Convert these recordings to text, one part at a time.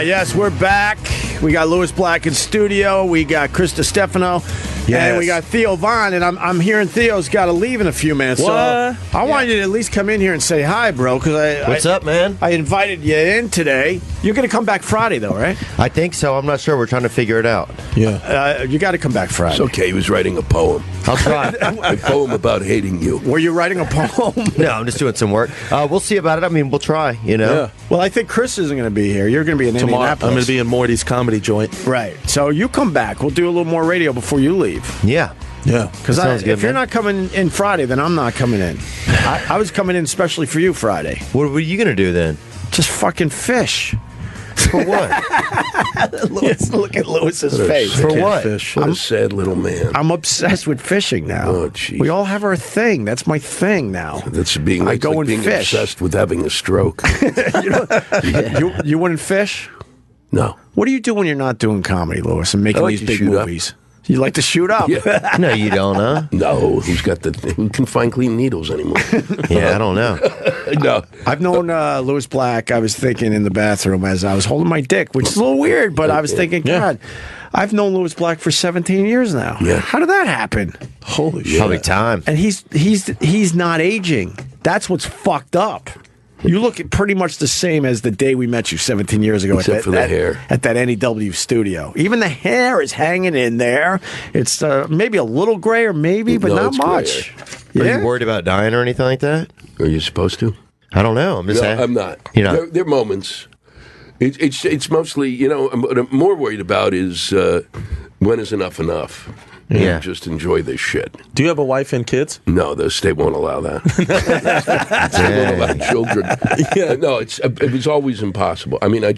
Yes, we're back. We got Lewis Black in studio. We got Chris Distefano. Yes. And we got Theo Von, and I'm hearing Theo's got to leave in a few minutes. What? So I wanted you to at least come in here and say hi, bro. What's up, man? I invited you in today. You're going to come back Friday, though, right? I think so. I'm not sure. We're trying to figure it out. Yeah. You got to come back Friday. It's okay. He was writing a poem. I'll try. A poem about hating you. Were you writing a poem? No, I'm just doing some work. We'll see about it. I mean, we'll try, you know. Yeah. Well, I think Chris isn't going to be here. You're going to be in Tomorrow, Indianapolis. I'm going to be in Morty's comedy joint. Right. So you come back. We'll do a little more radio before you leave. Yeah. Yeah. Because if you're not coming in Friday, then I'm not coming in. I was coming in especially for you Friday. What were you going to do then? Just fucking fish. For what? Lewis, look at Lewis's face. For what? Fish. What a sad little man. I'm obsessed with fishing now. Oh, jeez. We all have our thing. That's my thing now. That's being, I like, go and being fish. obsessed with having a stroke. You wouldn't fish? No. What do you do when you're not doing comedy, Lewis, and making I like these to big shoot up. movies? You like to shoot up? Yeah. No, you don't, huh? No. Who can find clean needles anymore? Yeah, I don't know. No. I've known Lewis Black. I was thinking in the bathroom as I was holding my dick, which is a little weird, but I was thinking, God, I've known Lewis Black for 17 years now. Yeah. How did that happen? Holy shit. Probably time. And he's not aging. That's what's fucked up. You look pretty much the same as the day we met you 17 years ago. Except for the hair. At that NEW studio. Even the hair is hanging in there. It's maybe a little grayer, maybe, but No, not it's much. Are Yeah? you worried about dying or anything like that? Are you supposed to? I don't know. I'm just No, saying. I'm not. You're not. There are moments. It's mostly, what I'm more worried about is when is enough enough? Yeah. Just enjoy this shit. Do you have a wife and kids? No, the state won't allow that. They won't allow children. Yeah. No, it was always impossible. I mean, I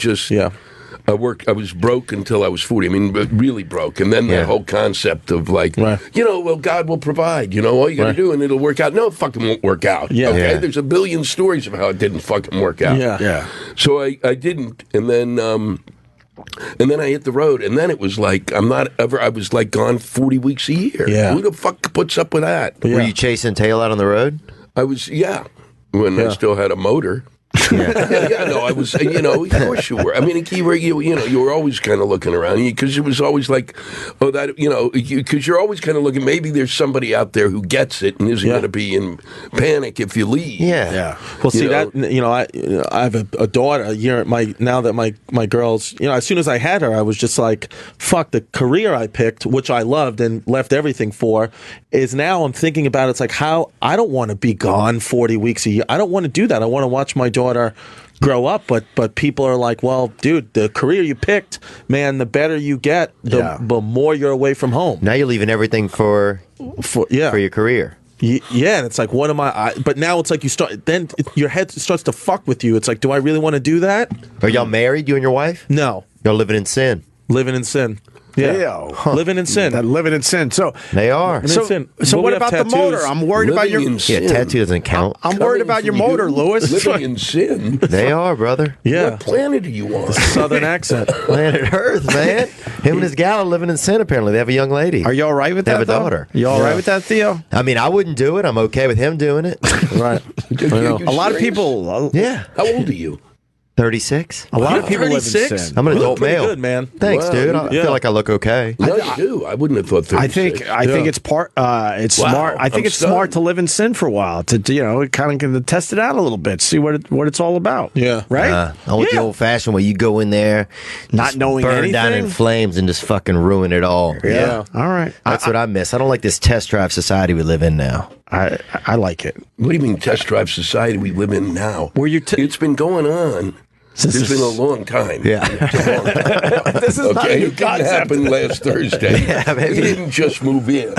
was broke until I was 40. I mean, really broke. And then that whole concept of like, Right. well, God will provide. All you got to do and it'll work out. No, it fucking won't work out. Yeah. Okay? Yeah. There's a billion stories of how it didn't fucking work out. Yeah. So I didn't. And then I hit the road. And then it was like, I was like gone 40 weeks a year. Yeah. Who the fuck puts up with that? Were you chasing tail out on the road? I was, when I still had a motor. No, I was, of course you were. I mean, you were always kind of looking around because it was always like, because you're always kind of looking, maybe there's somebody out there who gets it and isn't going to be in panic if you leave. Yeah. Well, see I have a daughter. Now that my girls, as soon as I had her, I was just like, fuck, the career I picked, which I loved and left everything for, is now I'm thinking about it's like how I don't want to be gone 40 weeks a year. I don't want to do that. I want to watch my daughter grow up, but people are like, well, dude, the career you picked, man, the better you get, the more you're away from home. Now you're leaving everything for your career. Yeah, and it's like, what am I? But now it's like then your head starts to fuck with you. It's like, do I really want to do that? Are y'all married, you and your wife? No. Y'all living in sin. Living in sin. Yeah. Living in sin. Living in sin. So They are. So Well, what we have about tattoos. the motor? I'm worried about your. Living in sin. Yeah, tattoo doesn't count. I'm worried about your motor, Lewis. Living in sin. They are, brother. Yeah. What planet are you on? Southern accent. Planet Earth, man. Him and his gal are living in sin, apparently. They have a young lady. Are you all right with They that? have a though? daughter. You all right with that, Theo? I mean, I wouldn't do it. I'm okay with him doing it. Right. Are you A lot of serious? people. Yeah. How old are you? 36. A lot of people live in 36? sin. I'm an You look adult pretty male. good, man. Thanks, Wow. dude. I Yeah. feel like I look okay. No, you do. I wouldn't have thought 36. I think it's part. It's smart. I think I'm it's smart stunned. to live in sin for a while to kind of test it out a little bit, see what it's all about. Yeah. Right. I want the old fashioned way. You go in there, Not just knowing burn down in anything? flames and just fucking ruin it all. Yeah. All right. That's what I miss. I don't like this test drive society we live in now. I like it. What do you mean test drive society we live in now? Were you it's been going on. It's been a long time. Yeah. It's a long time. This is not a Okay, new it didn't concept. happen last Thursday. Yeah, maybe. He didn't just move in.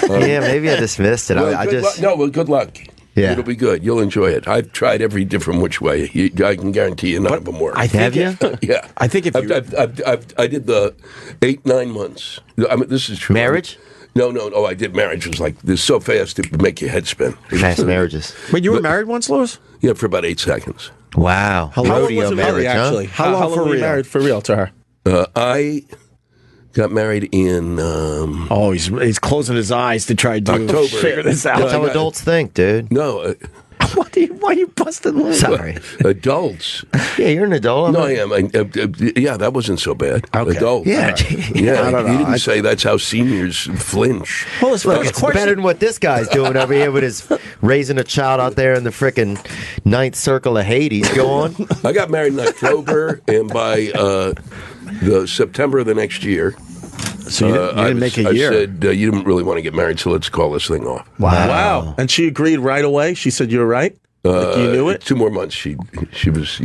Yeah, maybe I just missed it. I just Good luck. Yeah. It'll be good. You'll enjoy it. I've tried every different which way. I can guarantee you none of them work. Have you? Yeah. I think if you I did the 8-9 months. I mean, this is true. Marriage? No. Oh, I did marriage. It was like this so fast it would make your head spin. Fast marriages. Wait, you were married once, Lewis? Yeah, for about 8 seconds. Wow. How long Rodeo was it marriage, really, huh? actually? How long for were you real? married for real to her? I got married in He's closing his eyes to try to October. figure this out. That's how adults think, dude. no. Why are you busting loose? Sorry. Adults. Yeah, you're an adult. No, I am. Yeah, that wasn't so bad. Okay. Adults. Yeah. Yeah, I don't know. he didn't say that's how seniors flinch. Well, it's Look, it's better than what this guy's doing over here with his raising a child out there in the frickin' ninth circle of Hades. Go on. I got married in October, and by the September of the next year, So you didn't make a year. I said, you didn't really want to get married, so let's call this thing off. Wow. And she agreed right away? She said, you're right? Like you knew it? 2 more months. She was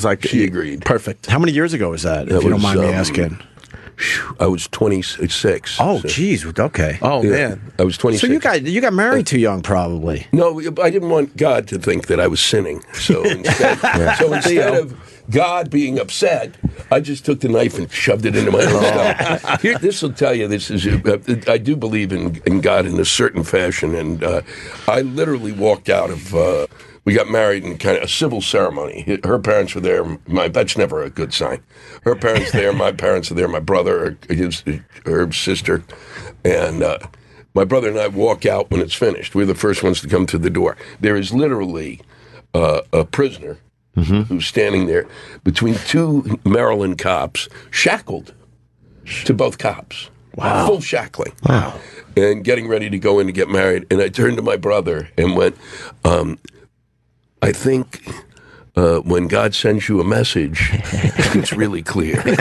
like, she agreed. Perfect. How many years ago was that, if you don't mind me asking? I was 26. Oh, so- geez. Okay. Oh, Yeah, man. I was 26. So you got married too young, probably. No, I didn't want God to think that I was sinning. So instead of God being upset, I just took the knife and shoved it into my own stomach. Here, this will tell you, I do believe in God in a certain fashion, and I literally walked out of. We got married in kind of a civil ceremony. Her parents were there. That's never a good sign. Her parents there, my parents are there, my brother, her sister, and my brother and I walk out when it's finished. We're the first ones to come through the door. There is literally a prisoner who's standing there between 2 Maryland cops, shackled to both cops. Wow. Full shackling. Wow. And getting ready to go in to get married. And I turned to my brother and went, I think when God sends you a message, it's really clear. And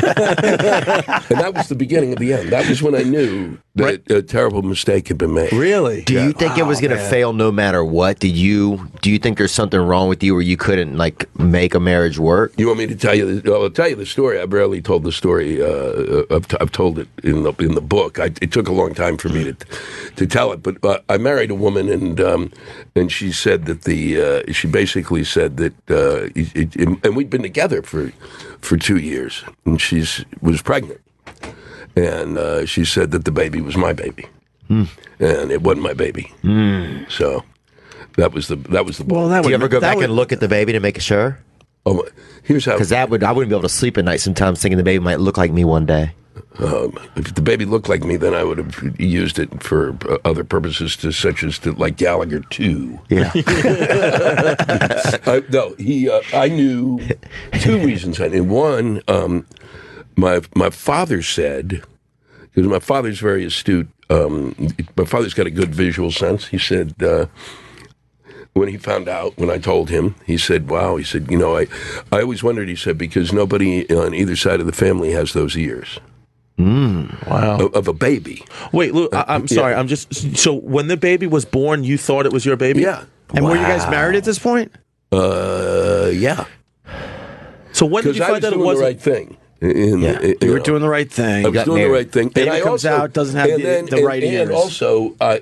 that was the beginning of the end. That was when I knew that a terrible mistake had been made. Really? Do you think it was going to fail no matter what? Do you think there's something wrong with you where you couldn't make a marriage work? You want me to tell you? I'll tell you the story. I barely told the story. I've told it in the book. It took a long time for me to tell it. But I married a woman, and she said that she basically said that, and we'd been together for 2 years, and she was pregnant. And she said that the baby was my baby, and it wasn't my baby. So that was the. Well, Do you ever go back and look at the baby to make sure? Oh, here's how. Because I wouldn't be able to sleep at night sometimes thinking the baby might look like me one day. If the baby looked like me, then I would have used it for other purposes, such as like Gallagher 2. Yeah. I knew 2 reasons. I knew one. My father said, because my father's very astute. My father's got a good visual sense. He said. When he found out, when I told him, he said, wow, he said, I always wondered, he said, because nobody on either side of the family has those ears. Wow. Of a baby. Wait, Lou, I'm sorry. I'm just. So when the baby was born, you thought it was your baby? Yeah. And were you guys married at this point? Yeah. So when did Because you I find was that it doing the wasn't? right thing. You were doing the right thing. I was doing the right thing. Baby And I comes also, out, doesn't have the right ears. And also, I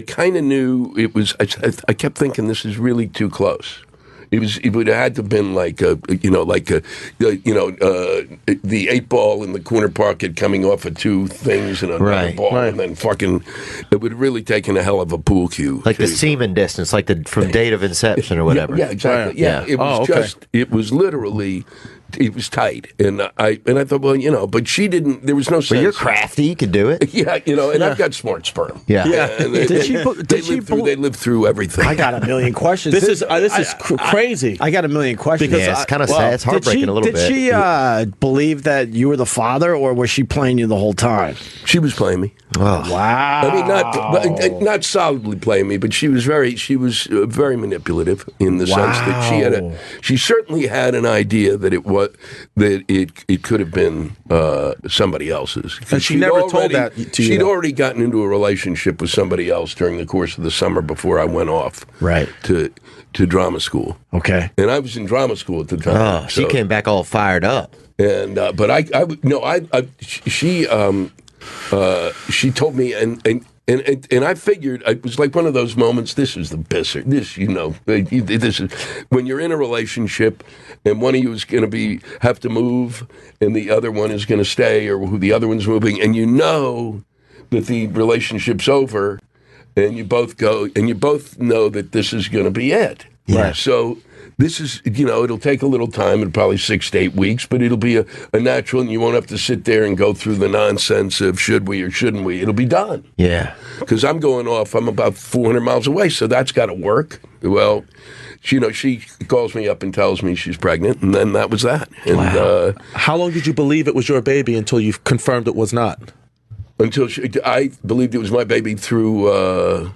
kind of knew it was. I kept thinking this is really too close. It would have had to have been like the 8 ball in the corner pocket coming off of 2 things and another ball, and then fucking. It would have really taken a hell of a pool cue. Like the semen distance, like from date of inception or whatever. Yeah, exactly. Yeah, it was it was literally. It was tight, and I thought, well, but she didn't. There was no sense. But you're crafty; you could do it. Yeah, and I've got smart sperm. Yeah. And they lived through everything. I got a million questions. This is crazy. I got a million questions. Because it's kind of sad. It's heartbreaking a little bit. Did she believe that you were the father, or was she playing you the whole time? She was playing me. Oh. Wow. I mean, not solidly playing me, but she was very manipulative in the sense that she certainly had an idea that it could have been somebody else's. And she never told that to you. She'd already gotten into a relationship with somebody else during the course of the summer before I went off to drama school. Okay. And I was in drama school at the time. Oh, she came back all fired up. And she told me, and I figured it was like one of those moments. This is the pisser. This is when you're in a relationship, and one of you is going to have to move, and the other one is going to stay, or the other one's moving, and you know that the relationship's over, and you both know that this is going to be it. Yeah. So this is, it'll take a little time, it'll probably 6 to 8 weeks, but it'll be a natural, and you won't have to sit there and go through the nonsense of should we or shouldn't we. It'll be done. Yeah. Because I'm about 400 miles away, so that's got to work. Well, she calls me up and tells me she's pregnant, and then that was that. And, wow. How long did you believe it was your baby until you confirmed it was not? Until I believed it was my baby through...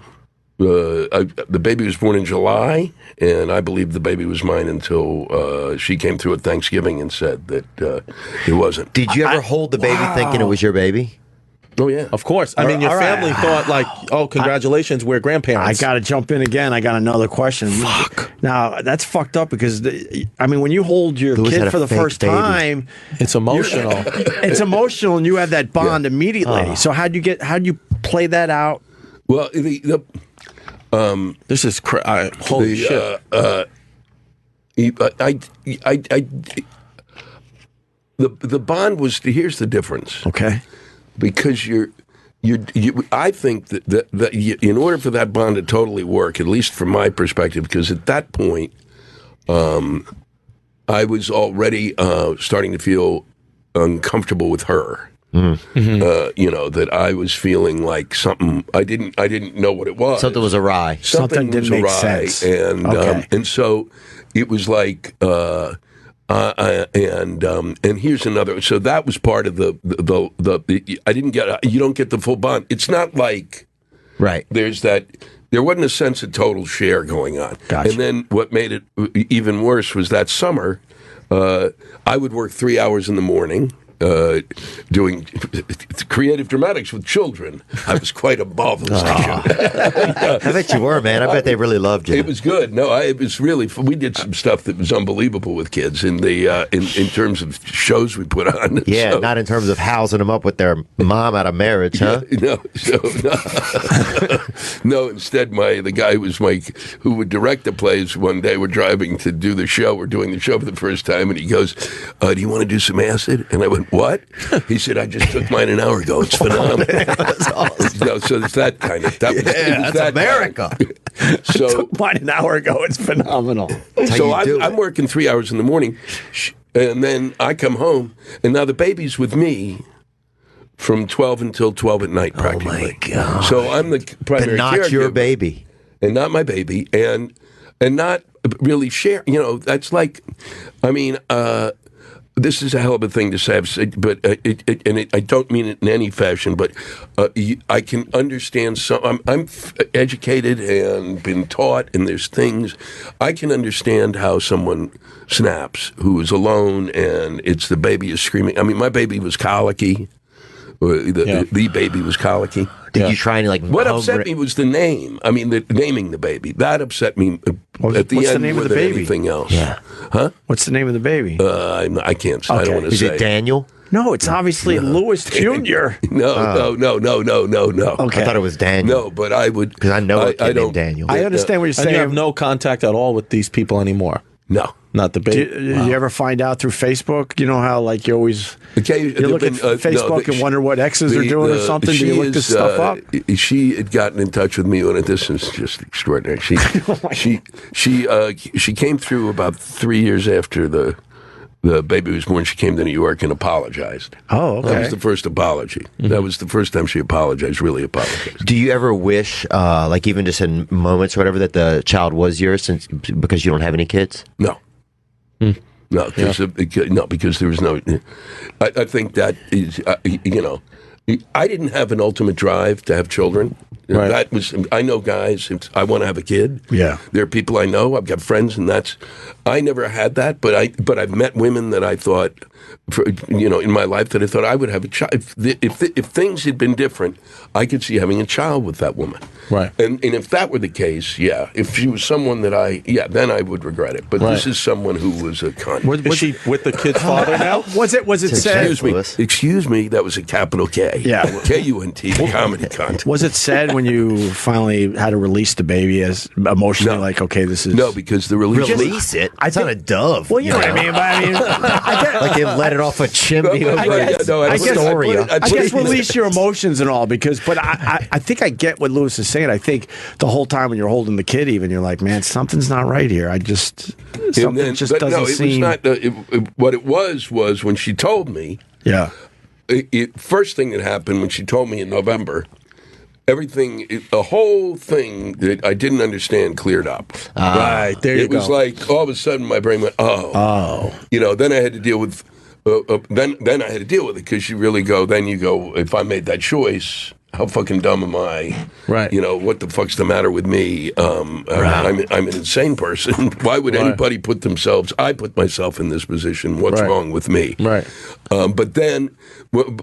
the baby was born in July, and I believed the baby was mine until she came through at Thanksgiving and said that it wasn't. Did you ever hold the baby thinking it was your baby? Oh, yeah. Of course. I mean, your family thought like, oh, congratulations, we're grandparents. I got to jump in again. I got another question. Fuck. Now, that's fucked up because, when you hold your kid for the first time... It's emotional. It's emotional, and you have that bond immediately. So how'd you play that out? Well, this is holy shit. The bond was. Here's the difference. Okay. Because I think that in order for that bond to totally work, at least from my perspective, because at that point, I was already starting to feel uncomfortable with her. Mm-hmm. That I was feeling like something. I didn't know what it was. Something was awry. Something didn't make sense. And so it was like. And here's another. So that was part of the I didn't get. You don't get the full bond. It's not like there's that. There wasn't a sense of total share going on. Gotcha. And then what made it even worse was that summer, I would work 3 hours in the morning. Doing creative dramatics with children. I was quite above this. I bet you were, man. I bet they really loved you. It was good. No, it was really. We did some stuff that was unbelievable with kids in the in terms of shows we put on. Yeah, so, not in terms of housing them up with their mom out of marriage, huh? No. No. Instead, the guy who would direct the plays. One day, we're driving to do the show. We're doing the show for the first time, and he goes, "Do you want to do some acid?" And I went, "What?" He said, "I just took mine an hour ago. It's phenomenal." That's awesome. So it's that kind of. That's America. So took mine an hour ago. It's phenomenal. So I'm working 3 hours in the morning, and then I come home, and now the baby's with me from 12 until 12 at night, practically. Oh my God! So I'm the primary caregiver. Not your baby, and not my baby, and not really share. That's like, this is a hell of a thing to say, but I don't mean it in any fashion. But I can understand some. I'm educated and been taught, and there's things I can understand how someone snaps who is alone, and it's the baby is screaming. I mean, my baby was colicky. The baby was colicky. Did you try and What upset me was the name. I mean, naming the baby. That upset me at the what's end the name more of the than baby? anything else. Yeah. Huh? What's the name of the baby? I can't. Okay. I don't want to say. Is it Daniel? No, it's obviously Louis Jr. No. Okay. I thought it was Daniel. No, but I would because I know a kid named Daniel. I understand what you're saying. And you have no contact at all with these people anymore. No. Not the baby. Do you ever find out through Facebook? You know how you always you look at Facebook and wonder what exes are doing or something. Do you look this stuff up? She had gotten in touch with me, and this is just extraordinary. She came through about 3 years after the baby was born. She came to New York and apologized. Oh, okay. That was the first apology. Mm-hmm. That was the first time she apologized. Really apologized. Do you ever wish, even just in moments or whatever, that the child was yours, because you don't have any kids? No. No, because there was no. I think that is, I didn't have an ultimate drive to have children. Right. That was. I know guys. I want to have a kid. Yeah. There are people I know. I've got friends, and I never had that. But I've met women that I thought, in my life that I thought I would have a child. If things had been different, I could see having a child with that woman. Right. And if that were the case, yeah. If she was someone that then I would regret it. But this is someone who was a cunt. Is she with the kid's father now? Was it said? Excuse me. That was a capital K. Yeah. K-U-N-T, the comedy cunt. Was it said when you finally had to release the baby as emotionally this is... No, because the release... Release it? It's not a dove. Well, you know what I mean. But I get, like in let it off a chimney over I guess- Astoria. I guess release your emotions and all, but I think I get what Lewis is saying. I think the whole time when you're holding the kid, even you're like, man, something's not right here. Something just doesn't seem. It was not. What it was when she told me. Yeah. First thing that happened when she told me in November, the whole thing that I didn't understand cleared up. Right, there you go. It was like all of a sudden my brain went, then I had to deal with. Then I had to deal with it because you really go. Then you go. If I made that choice, how fucking dumb am I? Right. What the fuck's the matter with me? I'm an insane person. Why would anybody put themselves? I put myself in this position. What's wrong with me? Right. But then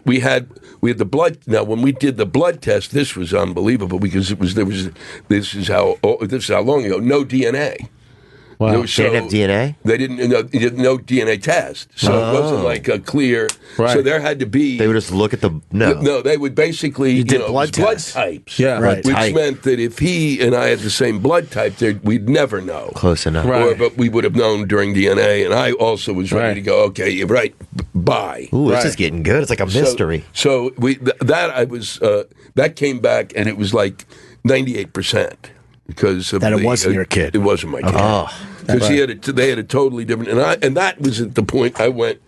we had the blood. Now, when we did the blood test, this was unbelievable because this is how long ago. No DNA. Wow. They didn't have DNA? They didn't. No DNA test, so it wasn't like a clear. Right. So there had to be. They would just look at the No, they would basically did blood tests. types. Yeah, right. Which Type. meant that if he and I had the same blood type, we'd never know. Close enough. Right. But we would have known during DNA, and I also was ready Right. to go. Okay, you're right. Bye. Ooh, Right. this is getting good. It's like a mystery. So that came back, and it was like 98% because of That it wasn't your kid. It wasn't my kid. Oh, Because they had a totally different, and that was at the point I went,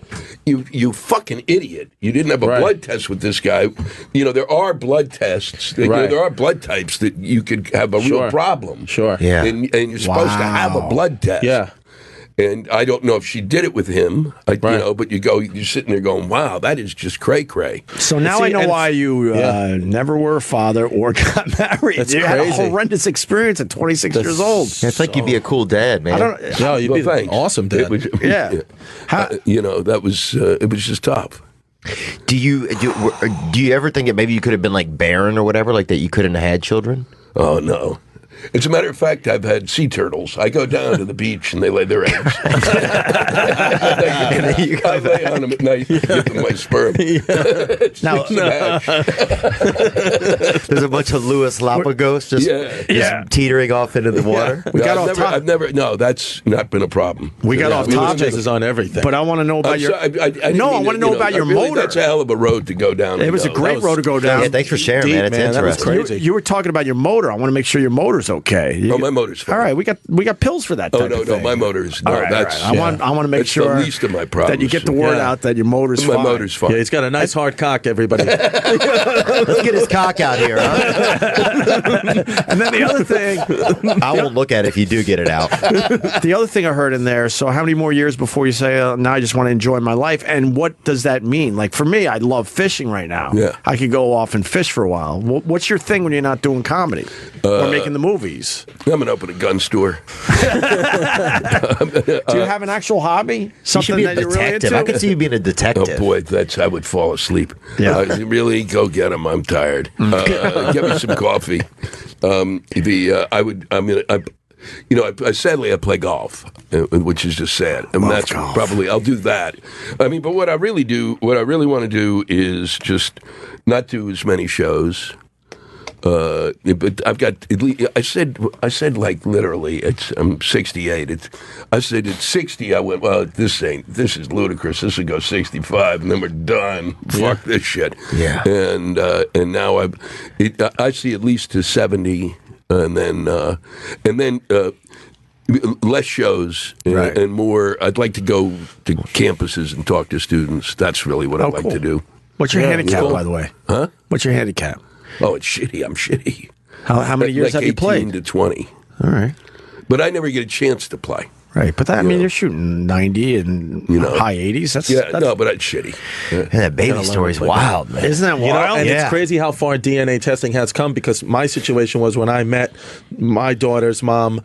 you fucking idiot! You didn't have a blood test with this guy. There are blood tests. There are blood types that you could have a real problem. Sure. Yeah. And you're supposed to have a blood test. Yeah. And I don't know if she did it with him, but you're sitting there going, wow, that is just cray-cray. So now I know why you never were a father or got married. That's you had a crazy. horrendous experience at 26 years old. it's like you'd be a cool dad, man. I don't. No, you'd be thanks. awesome, It Dad. was- Yeah. How- that was it was just tough. Do you ever think that maybe you could have been like barren or whatever, like that you couldn't have had children? Oh, no. As a matter of fact, I've had sea turtles. I go down to the beach and they lay their eggs. I lay on them at night and give them my sperm. Now, There's a bunch of Louis Lapagos just teetering off into the water. We got off top. No, that's not been a problem. We got off Lewis topic, chases on everything. but I want to know about your. I want to know about your motor. That's a hell of a road to go down. It was a great road to go down. Yeah, thanks for sharing, deep, man. It's man. That was interesting. crazy. You were talking about your motor. I want to make sure your motor's okay. My motor's fine. All right, we got pills for that. Oh, type no, of no, thing. my motor's no. All right, that's all right. I want to make that's sure the least of my problems. that you get the word Yeah. out that your motor's My fine. motor's fine. Yeah, he's got a nice hard cock, everybody. Let's get his cock out here, huh? And then the other thing, I won't look at it if you do get it out. the other thing I heard in there. So, how many more years before you say, "Now I just want to enjoy my life"? And what does that mean? Like for me, I love fishing right now. Yeah. I could go off and fish for a while. What's your thing when you're not doing comedy or making the movies? I'm going to open a gun store. Do you have an actual hobby? You should Something be a that you're really detective. into? I could see you being a Oh detective. boy, I would fall asleep. Yeah. Really, go get him. I'm tired. Get me some coffee. Sadly I play golf, which is just sad. And that's golf. probably I'll do that. But what I really want to do is just not do as many shows. But I've got at least, I said like literally I'm 68. I said at 60 I went, well, this is ludicrous. This would go 65 and then we're done. Fuck this shit. Yeah. And now I see at least to 70 and then less shows Right. and more. I'd like to go to campuses and talk to students. That's really what I'd like cool. to do. What's your handicap, cool. by the way? Huh? What's your handicap? Oh, it's shitty. I'm shitty. How many years like have you 18 played? to 20. All right. But I never get a chance to play. Right, but you're shooting 90 and high 80s. That's But it's shitty. Man, that baby story's wild, man. Isn't that wild? And Yeah. it's crazy how far DNA testing has come because my situation was when I met my daughter's mom,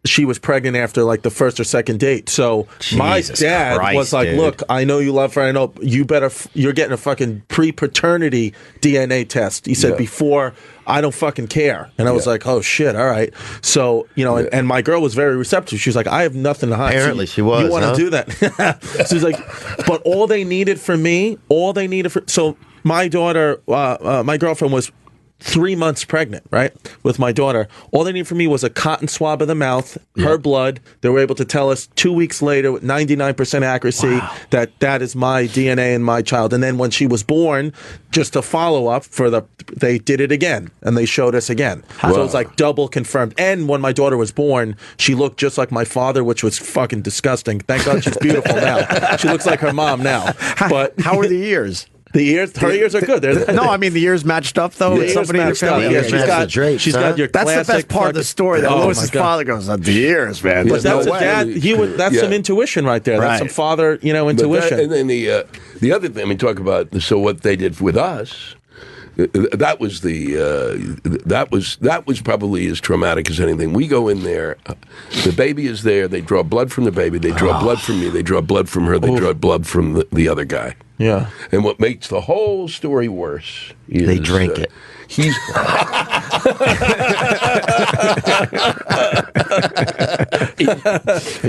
she was pregnant after like the first or second date. So my Jesus dad Christ, was like, dude. look, I know you love her. I know you're getting a fucking pre-paternity DNA test. He said, before I don't fucking care. And I was like, oh shit. All right. So, and my girl was very receptive. She was like, I have nothing to hide. Apparently she was, You want to huh? do that? So she's like, but all they needed so my daughter, my girlfriend was 3 months pregnant, right, with my daughter. All they need from me was a cotton swab of the mouth, her blood. They were able to tell us 2 weeks later with 99% accuracy that is my DNA and my child. And then when she was born, just to follow up they did it again, and they showed us again. So it was like double confirmed. And when my daughter was born, she looked just like my father, which was fucking disgusting. Thank God she's beautiful now. She looks like her mom now. But how are the ears? Her ears are good. No, I mean the ears matched up though. The ears matched up. Yeah, she's got your. That's the best part of the story. That Lewis's father goes, "The ears, man." But that's That's some intuition right there. That's some father, intuition. And then the other thing, I mean, talk about what they did with us. That was probably as traumatic as anything. We go in there, the baby is there. They draw blood from the baby. They draw blood from me. They draw blood from her. They draw blood from the other guy. Yeah. And what makes the whole story worse is they drink it.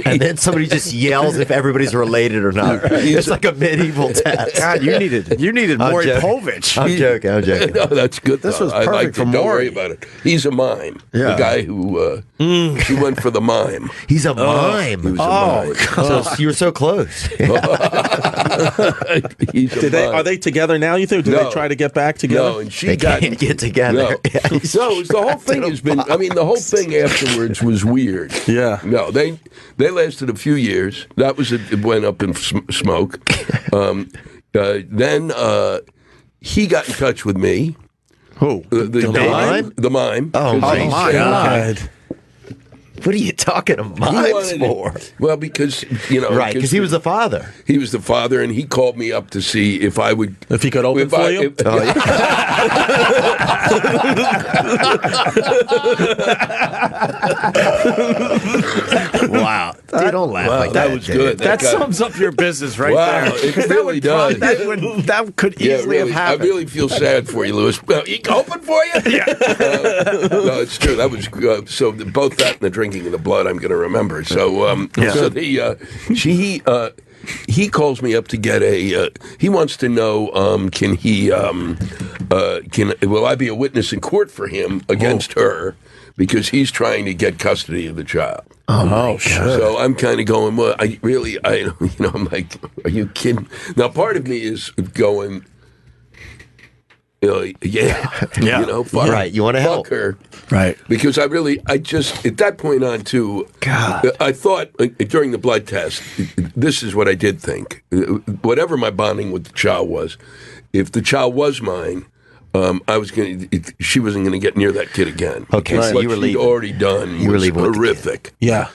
And then somebody just yells if everybody's related or not. It's like a medieval test. God, you needed Maury Povich. I'm joking. No, that's good. This was I perfect like for Don't worry Maury. about it. He's a mime. Yeah. The guy who he went for the mime. He's a mime. He was a mime. So you were so close. Are they together now? You think? Do they try to get back together? No, and They can't get together. No, the whole thing has been. I mean, the whole thing afterwards was weird. Yeah. No, they lasted a few years. That was it went up in smoke. Then he got in touch with me. Who? The mime? The mime. Oh my God. God. What are you talking to mimes for? Well, because Right, because he was the father. He was the father, and he called me up to see if he could open for you. Wow. Dude, don't laugh like that was good. That sums up your business right Wow, there. it really does. That could easily have happened. I really feel sad for you, Lewis. Well, he open for you? Yeah. No, it's true. That was so both that and the drinking of the blood I'm going to remember. So, he calls me up to get he wants to know, will I be a witness in court for him against her because he's trying to get custody of the child. Oh, sure. So I'm kind of going, well, I'm like, are you kidding? Now, part of me is going, fuck, Right, you want to help her. Right. Because I just, at that point on, too, God. I thought during the blood test, this is what I did think. Whatever my bonding with the child was, if the child was mine, she wasn't going to get near that kid again. Okay, so what you were she'd leaving. already done was horrific. Yeah.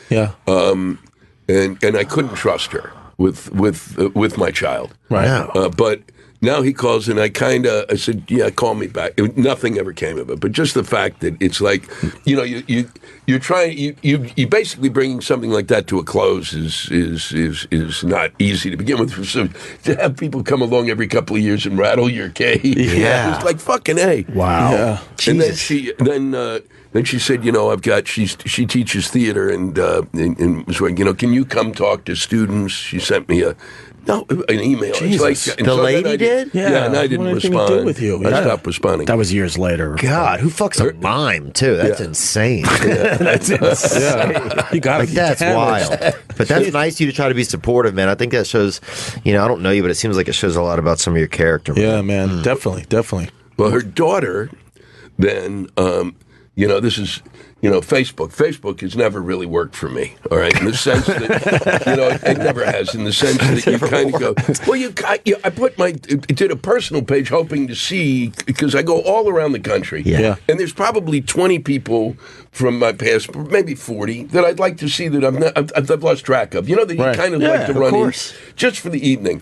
And I couldn't trust her with my child. Right. Yeah. But now he calls and I said, yeah, call me back. Nothing ever came of it. But just the fact that it's like, you're trying, you basically bringing something like that to a close is not easy to begin with. So to have people come along every couple of years and rattle your cage, it's like fucking A. Wow. Yeah. And then she said, she teaches theater and was like, can you come talk to students? She sent me an email. Jesus. The lady did? Yeah, and I didn't respond. To do with you. I stopped responding. That was years later. God, who fucks a mime, too? That's insane. That's insane. Yeah. You got That's wild. But that's nice of you to try to be supportive, man. I think that shows, I don't know you, but it seems like it shows a lot about some of your character. Yeah, man. Definitely. Well, her daughter then, this is, Facebook. Facebook has never really worked for me, all right? In the sense that, it never has, in the sense that you kind of go, well, I did a personal page hoping to see, because I go all around the country. Yeah. And there's probably 20 people from my past, maybe 40, that I'd like to see that I've lost track of. That you kind of like to run in just for the evening.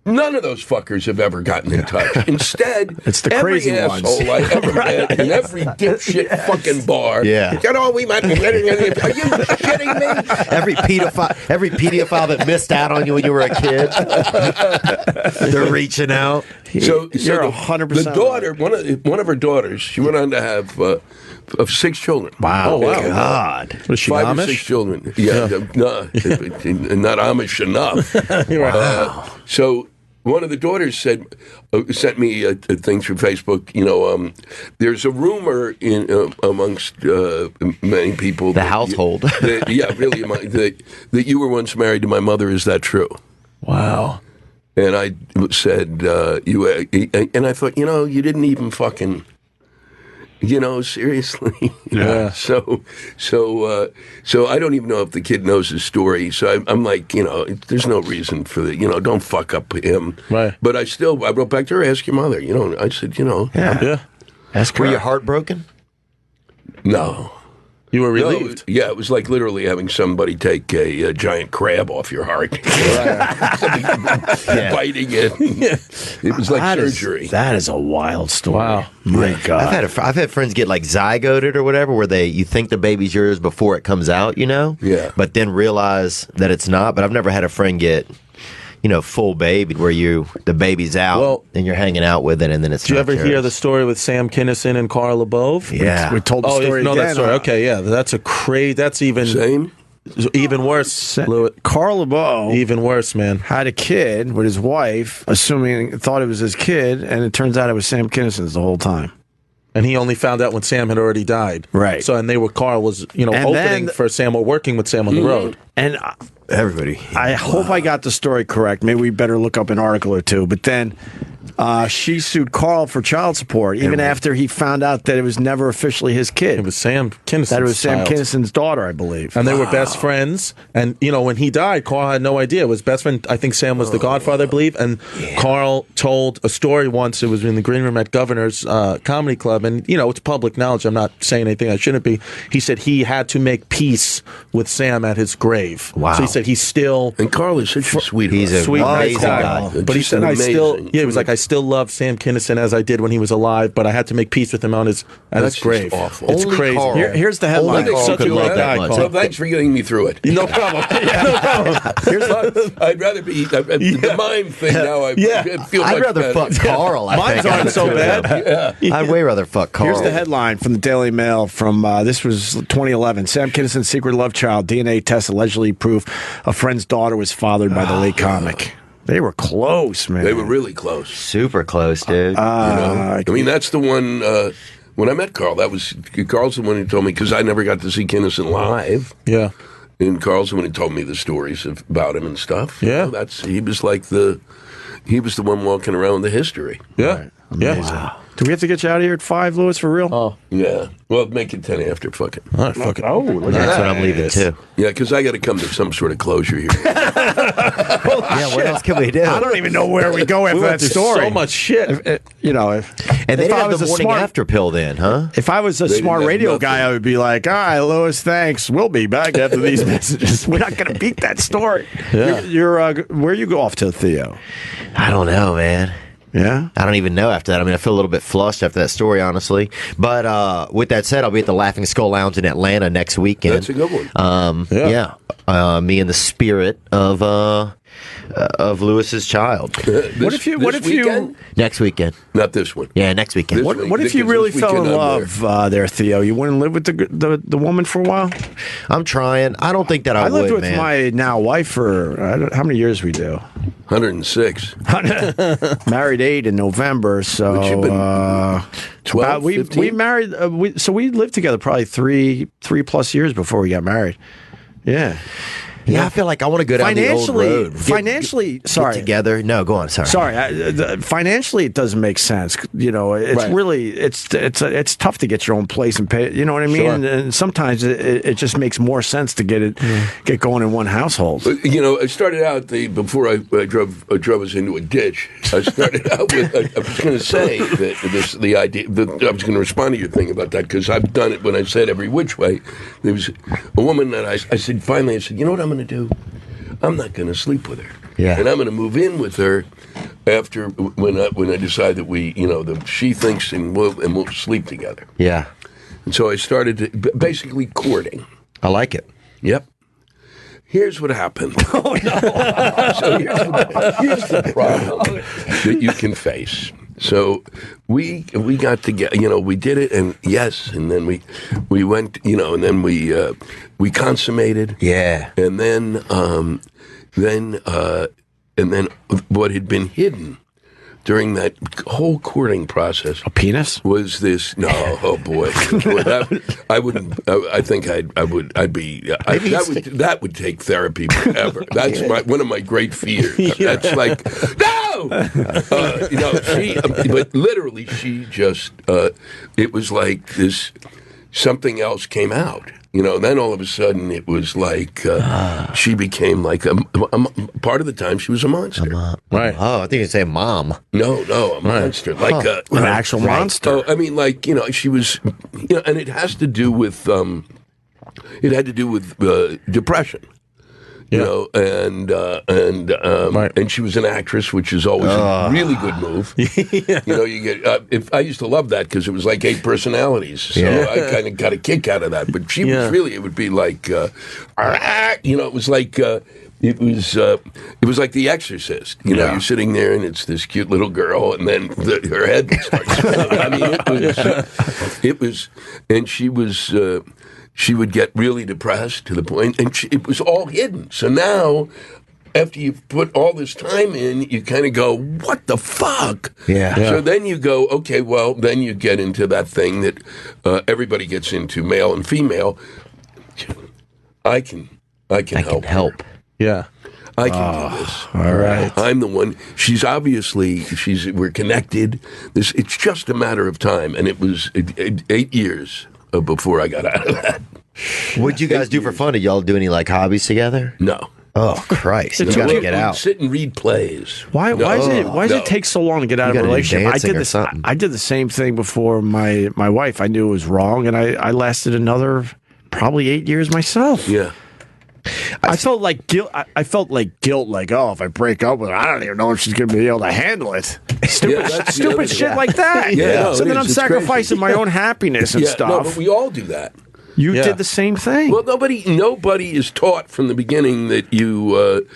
None of those fuckers have ever gotten in touch. Instead, it's the every crazy asshole ones. I ever met in every dipshit fucking bar. Are you shitting me? Every pedophile that missed out on you when you were a kid, they're reaching out. So you're 100%. The daughter, one of her daughters, she went on to have 6 children. Wow. Oh, wow. God. Was she 5 Amish? or 6 children. Yeah. No, not Amish enough. Wow. So one of the daughters sent me a thing through Facebook. There's a rumor amongst many people, the household. That you were once married to my mother. Is that true? Wow. And I said, and I thought, you didn't even fucking. Seriously. Yeah. So I don't even know if the kid knows his story. So I'm like, there's no reason for the, don't fuck up him. Right. But I wrote back to her, ask your mother. I said, Yeah. Ask her. Were you heartbroken? No. You were relieved. No, it was like literally having somebody take a giant crab off your heart. Biting it. It was like surgery. That is a wild story. Wow. My God. I've had friends get like zygoted or whatever, where you think the baby's yours before it comes out, Yeah. but then realize that it's not. But I've never had a friend get, full baby where the baby's out and you're hanging out with it, and then it's. Did you ever hear the story with Sam Kinison and Carl LeBove? Yeah, we told the story. You know again. that story? Okay, yeah, that's a crazy. That's even worse. Carl LeBeau, even worse, man. Had a kid with his wife, thought it was his kid, and it turns out it was Sam Kinison's the whole time. And he only found out when Sam had already died. Right. So, Carl was, opening for Sam or working with Sam on the road. And everybody. I hope I got the story correct. Maybe we better look up an article or two. But then she sued Carl for child support, even after he found out that it was never officially his kid. It was Sam Kinison's That it was Sam child. Kinison's daughter, I believe. And they were best friends. And, when he died, Carl had no idea. It was best friend. I think Sam was the godfather, I believe. And Carl told a story once. It was in the green room at Governor's Comedy Club. And, it's public knowledge. I'm not saying anything I shouldn't be. He said he had to make peace with Sam at his grave. Wow. So he said he still. And Carl is such a sweetheart. He's a Sweet, amazing guy. guy. But he said, he was like, I still love Sam Kinison as I did when he was alive, but I had to make peace with him at his grave. Awful. It's Only crazy. Carl. Here's the headline. Such a good guy, Carl. So thanks for getting me through it. No problem. No problem. I'd rather be the mime thing now. I feel I'd much rather better. fuck Carl. Mines aren't so bad. I'd way rather fuck Carl. Here's the headline from the Daily Mail from this was 2011. Sam Kinison's secret love child DNA test allegedly prove a friend's daughter was fathered by the late comic. They were close, man. They were really close. Super close, dude. I mean, that's the one. When I met Carl, Carl's the one who told me, because I never got to see Kinison live. Yeah. And Carl's the one who told me the stories about him and stuff. Yeah. He was the one walking around with the history. Yeah. Right. Amazing. Wow. Do we have to get you out of here at 5, Louis, for real? Oh. Yeah. Well, make it 10 after. Fuck it. All right, fuck it. Oh, look at That's that. what I'm leaving too. Yeah, because I got to come to some sort of closure here. Yeah, what else can we do? I don't even know where we go after that story. So much shit. And they didn't have the morning after pill then, huh? If I was a They smart didn't have radio nothing. guy, I would be like, all right, Louis, thanks. We'll be back after these messages. We're not going to beat that story. Yeah. You're where you go off to, Theo? I don't know, man. Yeah? I don't even know after that. I mean, I feel a little bit flushed after that story, honestly. But with that said, I'll be at the Laughing Skull Lounge in Atlanta next weekend. That's a good one. Me and the spirit of Lewis's child. What if you Next weekend. Not this one. Yeah, next weekend. This what if you because really this fell in weekend I'm love there, Theo? You wouldn't live with the woman for a while? I'm trying. I don't think that I would, lived with man. my now wife for how many years we do? 106. Married 8 in November, so Which you've been 12, we 15? married. We lived together probably three plus years before we got married. Yeah. Yeah, I feel like I want to go down the old road. Financially, sorry. Get together. No, go on. Sorry. Sorry, financially, it doesn't make sense. It's Right. really it's tough to get your own place and pay. You know what I mean? Sure. And sometimes it just makes more sense to get going in one household. I started out before I drove us into a ditch. I started out with. I was going to say that the idea. I was going to respond to your thing about that because I've done it when I said every which way. There was a woman that I said finally. I said, you know what I'm going to do? I'm not going to sleep with her. Yeah. And I'm going to move in with her after when I decide that that she thinks and we'll sleep together. Yeah, And so I started basically courting. I like it. Yep. Here's what happened. Oh, no. So here's the problem that you can face. So we got together, we did it, and yes, and then we went, and then we consummated. Yeah. And then And then what had been hidden during that whole courting process, a penis, was this? No, oh boy, I wouldn't. I think I'd be. That would take therapy forever. That's one of my great fears. Yeah. That's like no, but literally, she just. It was like this. Something else came out. Then all of a sudden it was like she became like a part of the time she was a monster. Right. Oh, I think you say mom. No, a monster. Like an actual monster. I mean, like, she was, and it has to do with, it had to do with depression. And she was an actress, which is always a really good move. Yeah. You get. I used to love that because it was like 8 personalities, so I kind of got a kick out of that. But she was really. It would be like, it was like. It was like The Exorcist. You're sitting there and it's this cute little girl, and then her head starts. I mean, it was, and she was. She would get really depressed to the point, and it was all hidden. So now, after you've put all this time in, you kind of go, what the fuck? Yeah. So then you go, okay, well, then you get into that thing that everybody gets into, male and female. I can help. Yeah. I can do this. All right. I'm the one. We're connected. It's just a matter of time. And it was 8 years before I got out of that. What'd you guys do for fun? Did y'all do any like hobbies together? No. Oh Christ! You got to get out. Sit and read plays. Why does it take so long to get out of a relationship? I did the same thing before my wife. I knew it was wrong, and I lasted another probably 8 years myself. Yeah. I felt like guilt. I felt like guilt. Like, oh, if I break up with her, I don't even know if she's going to be able to handle it. Stupid shit like that. Yeah. So then I'm sacrificing my own happiness and stuff. No, but we all do that. You did the same thing. Well, nobody is taught from the beginning that you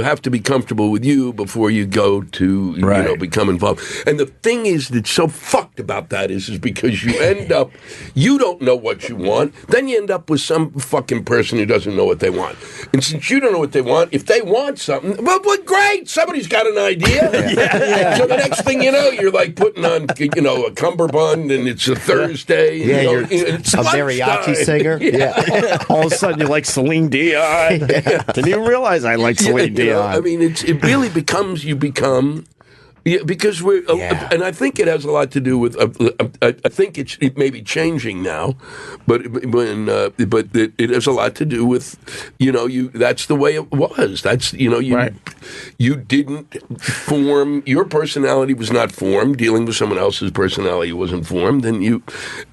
have to be comfortable with you before you go to become involved. And the thing is that's so fucked about that is because you end up, you don't know what you want, then you end up with some fucking person who doesn't know what they want. And since you don't know what they want, if they want something, well great, somebody's got an idea. So the next thing you know, you're like putting on a cummerbund and it's a Thursday. You're it's a mariachi singer. All of a sudden, you like Celine Dion. Didn't even realize I like Celine Dion. I mean, it really becomes you become. Yeah, because and I think it has a lot to do with. I think it may be changing now, but it has a lot to do with, that's the way it was. That's you didn't form, your personality was not formed. Dealing with someone else's personality wasn't formed, and you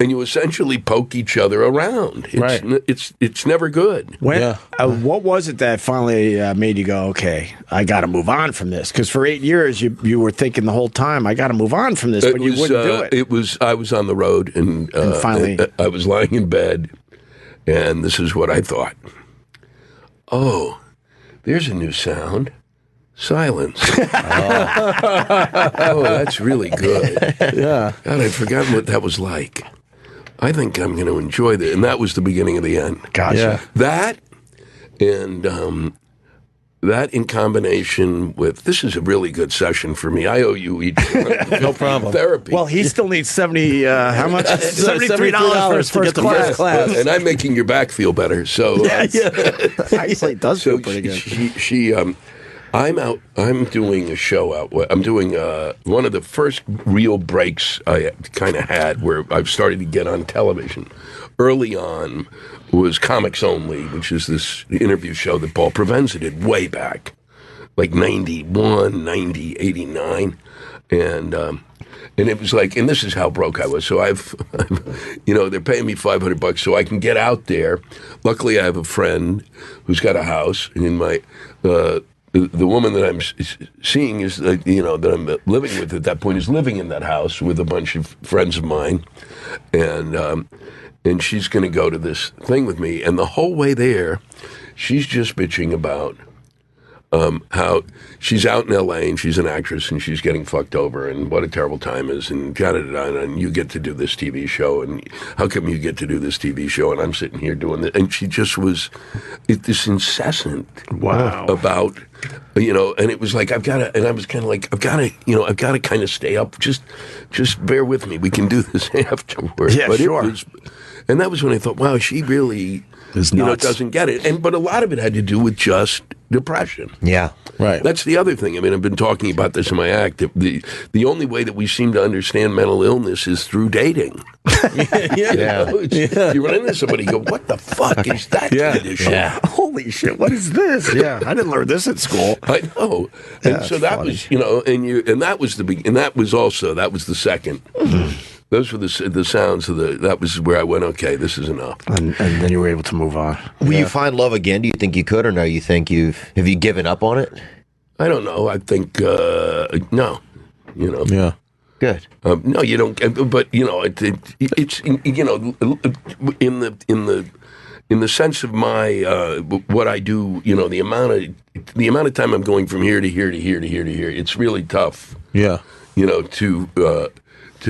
essentially poke each other around. It's never good. What was it that finally made you go, okay, I got to move on from this? Because for 8 years you were thinking the whole time, I got to move on from this, but you wouldn't do it. I was on the road, and finally, I was lying in bed, and this is what I thought. Oh, there's a new sound. Silence. Oh, that's really good. Yeah. God, I'd forgotten what that was like. I think I'm going to enjoy that. And that was the beginning of the end. Gotcha. Yeah. That, and that in combination with, this is a really good session for me. I owe you each no problem. Therapy. Well, he still needs how much? $73 for his first class. And I'm making your back feel better. So actually, it does feel pretty good. I'm doing a show out. I'm doing one of the first real breaks I kind of had where I've started to get on television. Early on was Comics Only, which is this interview show that Paul Provenza did way back, like 91, 90, 89. And it was like, and this is how broke I was. So I've they're paying me $500 so I can get out there. Luckily, I have a friend who's got a house, and the woman that I'm seeing is, that I'm living with at that point is living in that house with a bunch of friends of mine, and she's going to go to this thing with me. And the whole way there, she's just bitching about, how she's out in L.A. and she's an actress and she's getting fucked over and what a terrible time is and da-da-da-da, and you get to do this TV show and how come you get to do this TV show and I'm sitting here doing this, and she just was this incessant about, and it was like I've got to, and I was kind of like I've got to kind of stay up, just bear with me, we can do this afterwards. Yeah, but sure. And that was when I thought, wow, she really doesn't get it. But a lot of it had to do with just depression. Yeah. Right. That's the other thing. I mean, I've been talking about this in my act. The only way that we seem to understand mental illness is through dating. You run into somebody, you go, what the fuck is that condition? Yeah. Holy shit, what is this? Yeah, I didn't learn this at school. I know. And so that was, and that was that was the second. Those were the sounds of that was where I went, okay, this is enough. And then you were able to move on. Will you find love again? Do you think you could, or no? You think have you given up on it? I don't know. I think no. Yeah. Good. No, you don't. But it's in the sense of my what I do. The amount of time I'm going from here to here to here to here to here. It's really tough. Yeah.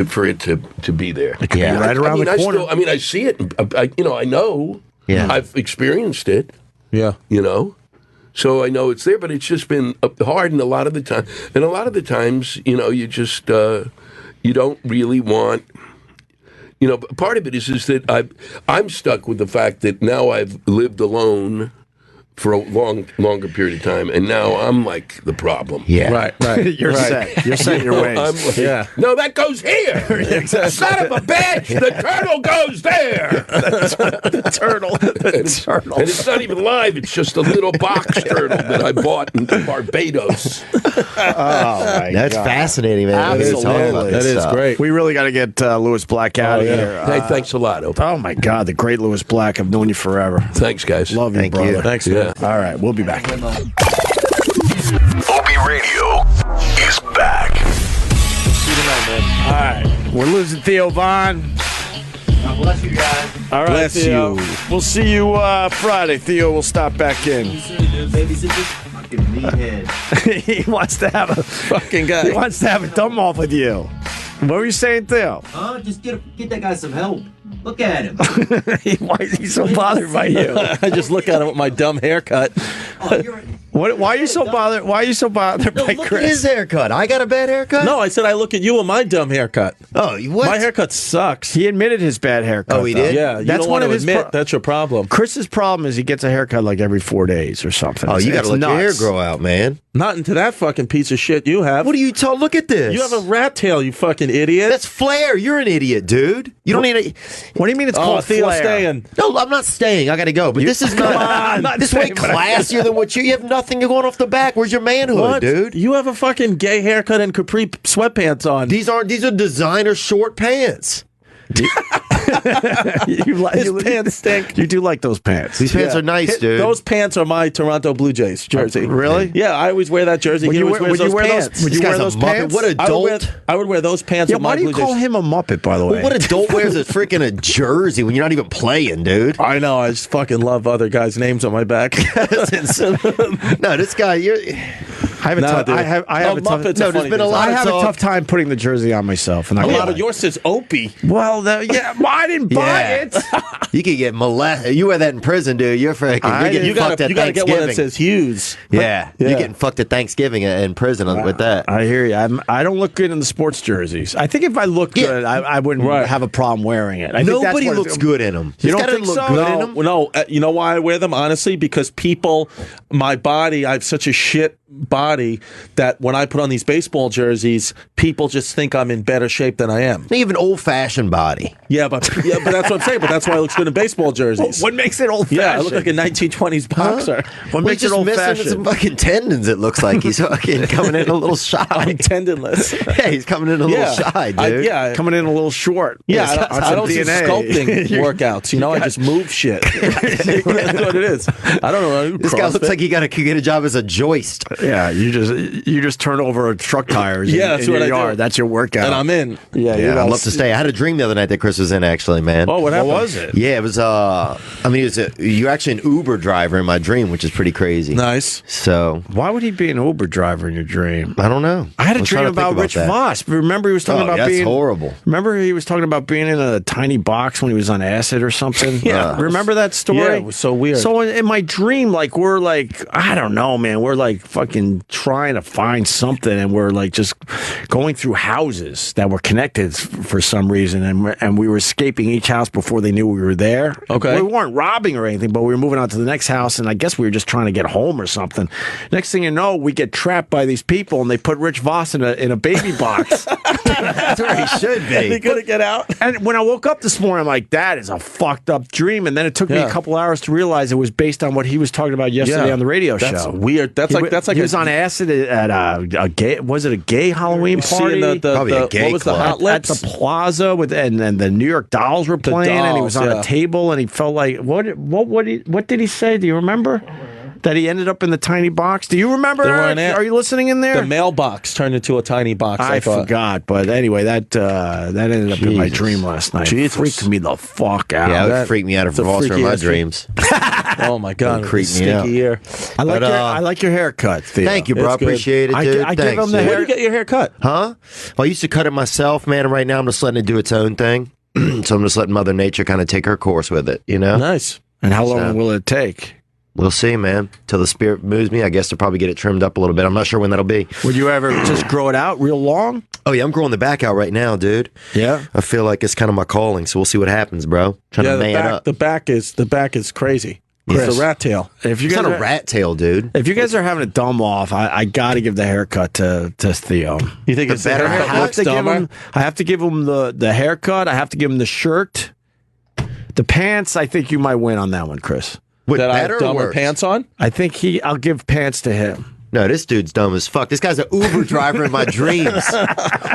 For it to be there. It could be right around the corner. I see it. I know. Yeah. I've experienced it. Yeah. So I know it's there, but it's just been hard, and a lot of the times, you just you don't really want. Part of it is that I'm stuck with the fact that now I've lived alone for a longer period of time, and now I'm like the problem. Yeah. Right. You're set. You're set in your ways. I'm like, no, that goes here. Son of a bitch, the turtle goes there. The turtle. And it's not even live. It's just a little box turtle that I bought in Barbados. That's fascinating, man. Absolutely. That is great. We really got to get Lewis Black out of here. Hey, thanks a lot, Opie. Oh, my God. The great Lewis Black. I've known you forever. Thanks, guys. Love you, Thank brother. you. Thanks, man. All right. We'll be back. Opie Radio is back. All right. We're losing Theo Von. God bless you guys. All right, Bless Theo. you. We'll see you Friday. Theo will stop back in. Fucking meathead. He wants to have a Fucking guy. He wants to have a dumb off with you. What were you saying, Theo? Just get that guy some help. Look at him. Why is he so bothered by you? I just look at him with my dumb haircut. Why are you so bothered? Why are you so bothered by Look Chris? at his haircut. I got a bad haircut? No, I said I look at you with my dumb haircut. Oh, what? My haircut sucks. He admitted his bad haircut. Oh, he though. did? Yeah, you That's don't one want of to his admit. That's your problem. Chris's problem is he gets a haircut like every 4 days or something. Oh, you got to let your hair nuts. grow out, man. Not into that fucking piece of shit you have. What are you talking? Look at this. You have a rat tail, you fucking idiot. That's flair. You're an idiot, dude. You don't need a... What do you mean it's oh, called Theo flair? staying. No, I'm not staying. I got to go. But this is not... not this way staying, but classier than what you have nothing going off the back. Where's your manhood, What? dude? You have a fucking gay haircut and capri sweatpants on. These are designer short pants. His pants stink. You do like those pants. These pants are nice, dude. Those pants are my Toronto Blue Jays jersey. Really? Yeah, I always wear that jersey. Would He you always wear- wears would you those wear those- pants. would you This wear guy's those a Muppet. pants? What adult? I would wear those pants Yeah, with my why do you Blue call Jays. him a Muppet, by the way? What adult wears a freaking a jersey when you're not even playing, dude? I know. I just fucking love other guys' names on my back. That's insane. No, this guy, you're... I have a Nah, tough. dude. I have a tough. Muppets No, are there's funny been a things. lot I of have a talk. tough time putting the jersey on myself. And A lot of yours says Opie. Well, well, I didn't buy it. You could get molested. You wear that in prison, dude. You're freaking. You're getting You fucked at gotta get one that Thanksgiving. says Hughes. Yeah, Yeah. you're getting fucked at Thanksgiving in prison with that. I hear you. I don't look good in the sports jerseys. I think if I looked Yeah. good, I wouldn't Right. have a problem wearing it. I think that's Nobody what looks good in them. You This don't guy doesn't think look so? good in them. No, you know why I wear them? Honestly, because my body, I have such a shit body that when I put on these baseball jerseys, people just think I'm in better shape than I am. You have an old-fashioned body. Yeah, but that's what I'm saying. But that's why it looks good in baseball jerseys. What makes it old fashioned? Yeah, I look like a 1920s boxer. What makes it just old missing fashioned? some fucking tendons. It looks like he's fucking coming in a little shy. I'm tendonless. Yeah, he's coming in a little shy, dude. yeah. Coming in a little short. Yeah, On I some don't do DNA. sculpting workouts. You know, I just move shit. That's what it is. I don't know. This guy looks like he could get a job as a joist. Yeah, you just turn over truck tires. That's in what your I yard. do. That's your workout. And I'm in. Yeah, I'd love to stay. I had a dream the other night that Chris was in, actually, man. Oh, what happened? What was it? Yeah, it was, you're actually an Uber driver in my dream, which is pretty crazy. Nice. So, Why would he be an Uber driver in your dream? I don't know. I had a was dream trying to think about Rich that. Voss. Remember he was talking about that's being horrible. Remember he was talking about being in a tiny box when he was on acid or something? Yeah. Remember that story? Yeah, it was so weird. So in my dream, like we're like, I don't know, man. We're like fucking trying to find something, and we're like just going through houses that were connected for some reason, and we were escaping each house before they knew we were there. Okay. We weren't robbing or anything, but we were moving on to the next house, and I guess we were just trying to get home or something. Next thing you know, we get trapped by these people, and they put Rich Voss in a baby box. That's where he should be. He couldn't get out. And when I woke up this morning, I'm like, that is a fucked up dream. And then it took me a couple hours to realize it was based on what he was talking about yesterday on the radio That's show. Weird. That's like he was on acid at a gay. Was it a gay Halloween party? Probably a gay what was club. the Hot At Lips? the plaza and the New York Dolls were playing, and he was on a table, and he felt like what did he say? Do you remember? That he ended up in the tiny box. Do you remember? Are you listening in there? The mailbox turned into a tiny box. I forgot, but anyway, that ended up in my dream last night. Jesus. Freaked me the fuck out. Yeah, that would freak me out if Voss were in my dreams. Oh my god, creep me stinky out. ear. I like your haircut, Theo. Thank you, bro. It's good. Appreciate it, dude. I give him the Where hair. did you get your hair cut? Huh? Well, I used to cut it myself, man, and right now I'm just letting it do its own thing. So I'm just letting Mother Nature kind of take her course with it, you know? Nice. And how long will it take? We'll see, man. Till the spirit moves me, I guess to probably get it trimmed up a little bit. I'm not sure when that'll be. Would you ever just grow it out real long? Oh, yeah, I'm growing the back out right now, dude. Yeah. I feel like it's kind of my calling, so we'll see what happens, bro. Trying to man up. The back is crazy. Chris. It's a rat tail. If you It's guys not a are, rat tail, dude. if you guys are having a dumb off, I got to give the haircut to Theo. You think it's better better? haircut? I have to give him the haircut. I have to give him the shirt. The pants, I think you might win on that one, Chris. What, That I better have or dumber worse? pants on? I think I'll give pants to him. No, this dude's dumb as fuck. This guy's an Uber driver in my dreams.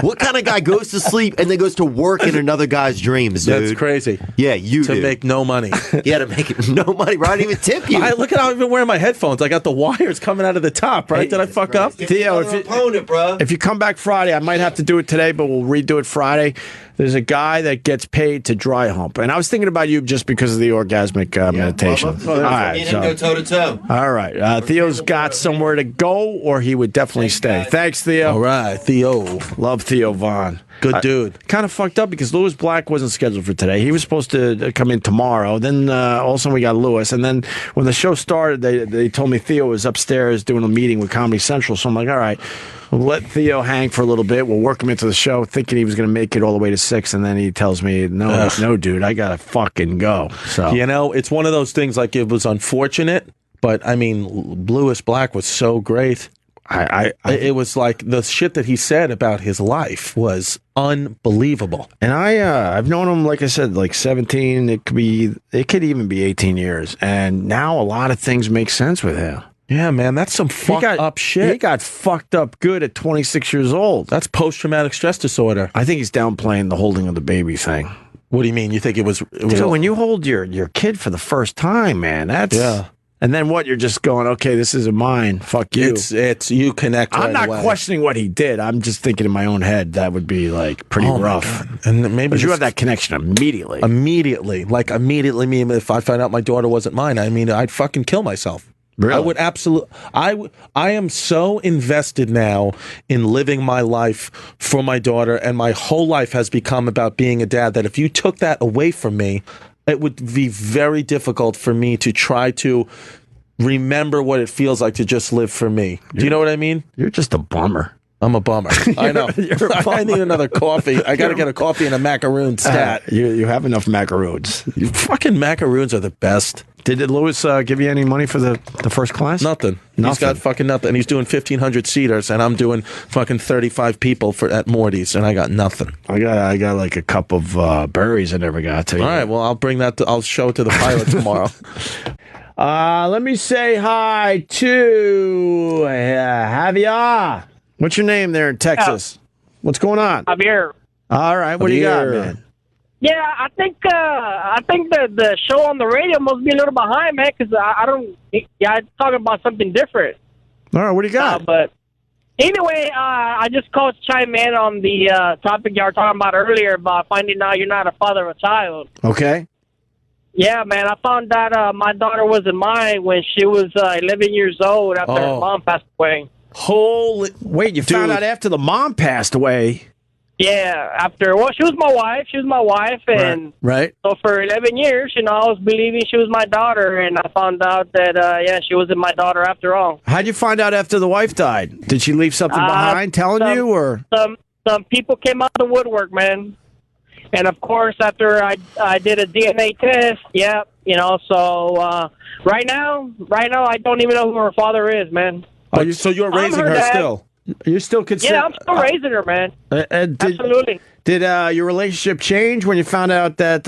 What kind of guy goes to sleep and then goes to work in another guy's dreams, dude? That's crazy. Yeah, you To do. make no money. Yeah, to make it no money, bro. I didn't even tip you. Look at how I've been wearing my headphones. I got the wires coming out of the top, right? Did I fuck up? Theo, if you come back Friday, I might have to do it today, but we'll redo it Friday. There's a guy that gets paid to dry hump, and I was thinking about you just because of the orgasmic meditation. All right, Go toe to toe. all right. Theo's got somewhere to go, or he would definitely stay. Thanks, Theo. All right, Theo. Love Theo Vaughn. Good dude. Kind of fucked up because Lewis Black wasn't scheduled for today. He was supposed to come in tomorrow. Then all of a sudden we got Lewis. And then when the show started, they told me Theo was upstairs doing a meeting with Comedy Central. So I'm like, all right, we'll let Theo hang for a little bit. We'll work him into the show, thinking he was going to make it all the way to 6. And then he tells me, no, dude, I got to fucking go. So You know, it's one of those things, like, it was unfortunate, but I mean, Lewis Black was so great. It was like the shit that he said about his life was unbelievable. And I've known him, like I said, like 17. It could even be 18 years. And now a lot of things make sense with him. Yeah, man, that's some fucked up shit. He got fucked up good at 26 years old. That's post-traumatic stress disorder. I think he's downplaying the holding of the baby thing. What do you mean? You think it was Dude, when you hold your kid for the first time, man, that's Yeah. And then what? You're just going, okay, this isn't mine. Fuck you. It's you connect. I'm right not away. questioning what he did. I'm just thinking in my own head that would be like pretty Oh, my rough. God. And maybe But you have that connection immediately. immediately. Me, if I found out my daughter wasn't mine, I mean, I'd fucking kill myself. Really? I would absolutely. I am so invested now in living my life for my daughter, and my whole life has become about being a dad. That if you took that away from me, it would be very difficult for me to try to remember what it feels like to just live for me. Do you know what I mean? You're just a bummer. I'm a bummer. I know. I need another coffee. I got to get a coffee and a macaroon stat. You have enough macaroons. Fucking macaroons are the best. Did Lewis give you any money for the first class? Nothing. He's got fucking nothing. He's doing 1,500 seaters, and I'm doing fucking 35 people at Morty's, and I got nothing. I got like a cup of berries I never got to. All right, well, I'll bring that. I'll show it to the pilot tomorrow. Let me say hi to Javier. What's your name there in Texas? What's going on? Javier. All right, what do you got, Javier. man? Yeah, I think the show on the radio must be a little behind, man, because I don't. Yeah, I'm talking about something different. All right, what do you got? But anyway, I just called to chime in on the topic you were talking about earlier about finding out you're not a father of a child. Okay. Yeah, man, I found out my daughter wasn't mine when she was 11 years old after her mom passed away. Holy... Wait, you found out after the mom passed away? Yeah, she was my wife. She was my wife, and right. So for 11 years, I was believing she was my daughter, and I found out that, she wasn't my daughter after all. How'd you find out after the wife died? Did she leave something behind telling you, or? Some people came out of the woodwork, man. And, of course, after I did a DNA test, so right now, I don't even know who her father is, man. So you're raising her still? You're still considering? Yeah, I'm still raising her, man. Absolutely. Did your relationship change when you found out that,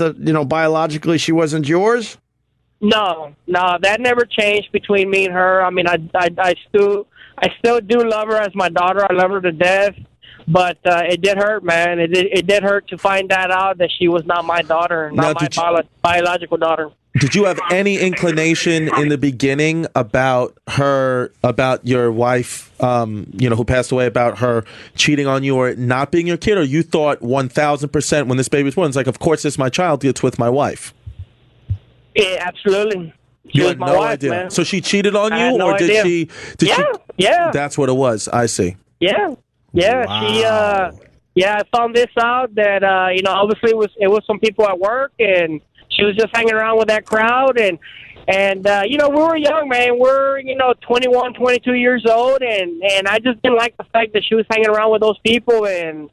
biologically she wasn't yours? No, that never changed between me and her. I mean, I still do love her as my daughter. I love her to death. But it did hurt, man. It did hurt to find out that she was not my daughter, not my biological daughter. Did you have any inclination in the beginning about your wife, who passed away, about her cheating on you or not being your kid, or you thought 1,000% when this baby was born, it's like, of course, it's my child, it's with my wife? Yeah, absolutely. She You was had my no wife, idea. man. So she cheated on I you, had no or did idea. she? Yeah. That's what it was. I see. Yeah. Wow. I found this out that obviously it was some people at work, and she was just hanging around with that crowd, and we were young, man. We're 21, 22 years old, and I just didn't like the fact that she was hanging around with those people, and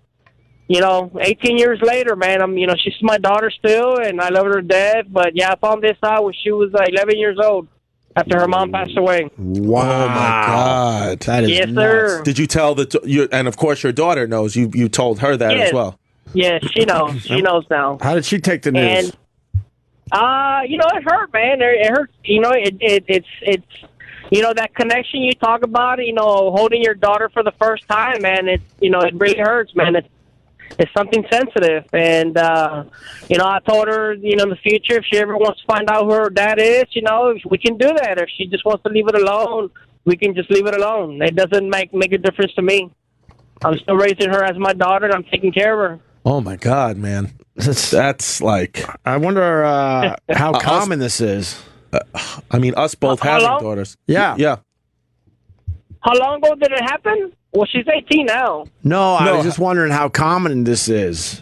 18 years later, man, she's my daughter still, and I love her to death. But yeah, I found this out when she was 11 years old. After her mom passed away. Wow. Oh, my God. That is yes, nuts. sir. Did you tell and of course your daughter knows, you told her that as well? Yeah, she knows. She knows now. How did she take the news? And, it hurt, man. It hurt. It's that connection you talk about, holding your daughter for the first time, man, it really hurts, man. It's something sensitive, and I told her, in the future, if she ever wants to find out who her dad is, we can do that. If she just wants to leave it alone, we can just leave it alone. It doesn't make a difference to me. I'm still raising her as my daughter, and I'm taking care of her. Oh my God, man, that's like. I wonder how common this is. Us both having daughters. Yeah. How long ago did it happen? Well, she's 18 now. No, I was just wondering how common this is.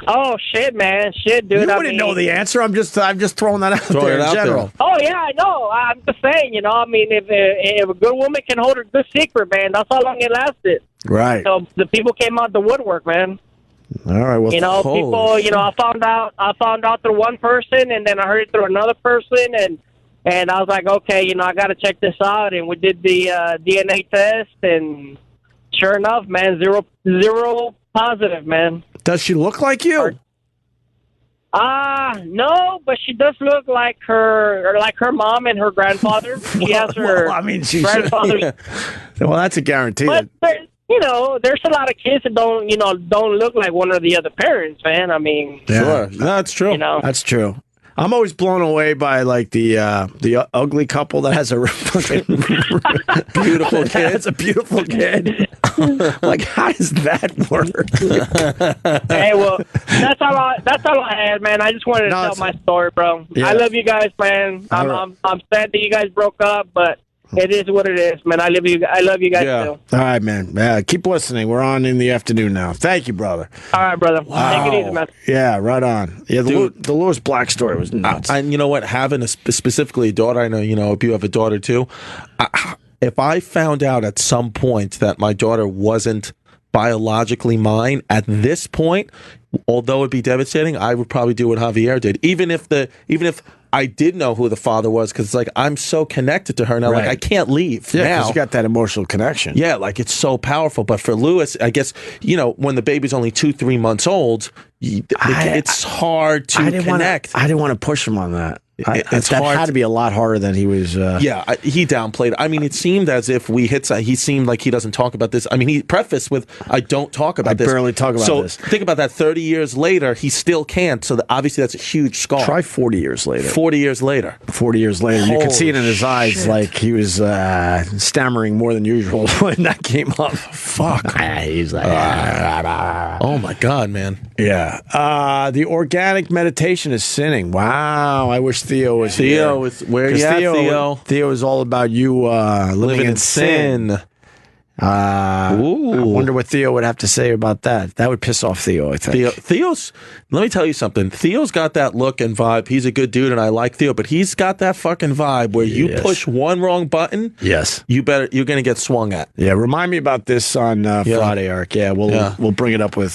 Oh, shit, man. Shit, dude. You wouldn't know the answer. I'm just throwing that out there in general. Oh, yeah, I know. I'm just saying, if a good woman can hold a good secret, man, that's how long it lasted. Right. So the people came out the woodwork, man. All right. Well, people, I found out through one person, and then I heard it through another person, and I was like, okay, I got to check this out. And we did the DNA test, and sure enough, man, zero positive, man. Does she look like you? No, but she does look like her mom and her grandfather. She has her grandfather. Yeah. Well, that's a guarantee. But there's a lot of kids that don't look like one or the other parents, man. I mean, sure, that's true. That's true. I'm always blown away by the ugly couple that has a beautiful kid. That's a beautiful kid. Like, how does that work? Hey, well, that's all I had, man. I just wanted to tell my story, bro. Yeah. I love you guys, man. I'm sad that you guys broke up, but it is what it is, man. I love you guys too. All right, man. Keep listening. We're on in the afternoon now. Thank you, brother. All right, brother. Wow. Take it easy, man. Yeah, right on. Yeah, the Lewis Black story was nuts. And you know what? Having specifically a daughter, I know, if you have a daughter too, if I found out at some point that my daughter wasn't biologically mine, at this point, although it'd be devastating, I would probably do what Javier did. Even if I did know who the father was, because it's like I'm so connected to her now, like I can't leave. Yeah, because you got that emotional connection. Yeah, like it's so powerful. But for Lewis, I guess when the baby's only 2-3 months old, it's hard to connect. I didn't want to push him on that. It's that hard had to be a lot harder than he was. He downplayed it. I mean, it seemed as if we hit. He seemed like he doesn't talk about this. I mean, he prefaced with, "I don't talk about this." I barely talk about this. So think about that. 30 years later, he still can't. So obviously, that's a huge scar. Try 40 years later. 40 years later. 40 years later, you could see it in his eyes, like he was stammering more than usual when that came up. Fuck. He's like, oh my God, man. Yeah. The organic meditation is sinning. Wow. I wish Theo was here. Where you at, Theo? Theo is all about you living in sin. I wonder what Theo would have to say about that. That would piss off Theo, I think. Theo's, let me tell you something. Theo's got that look and vibe. He's a good dude, and I like Theo, but he's got that fucking vibe where you push one wrong button, you're going to get swung at. Yeah, remind me about this on Friday, Eric. Yeah, we'll bring it up with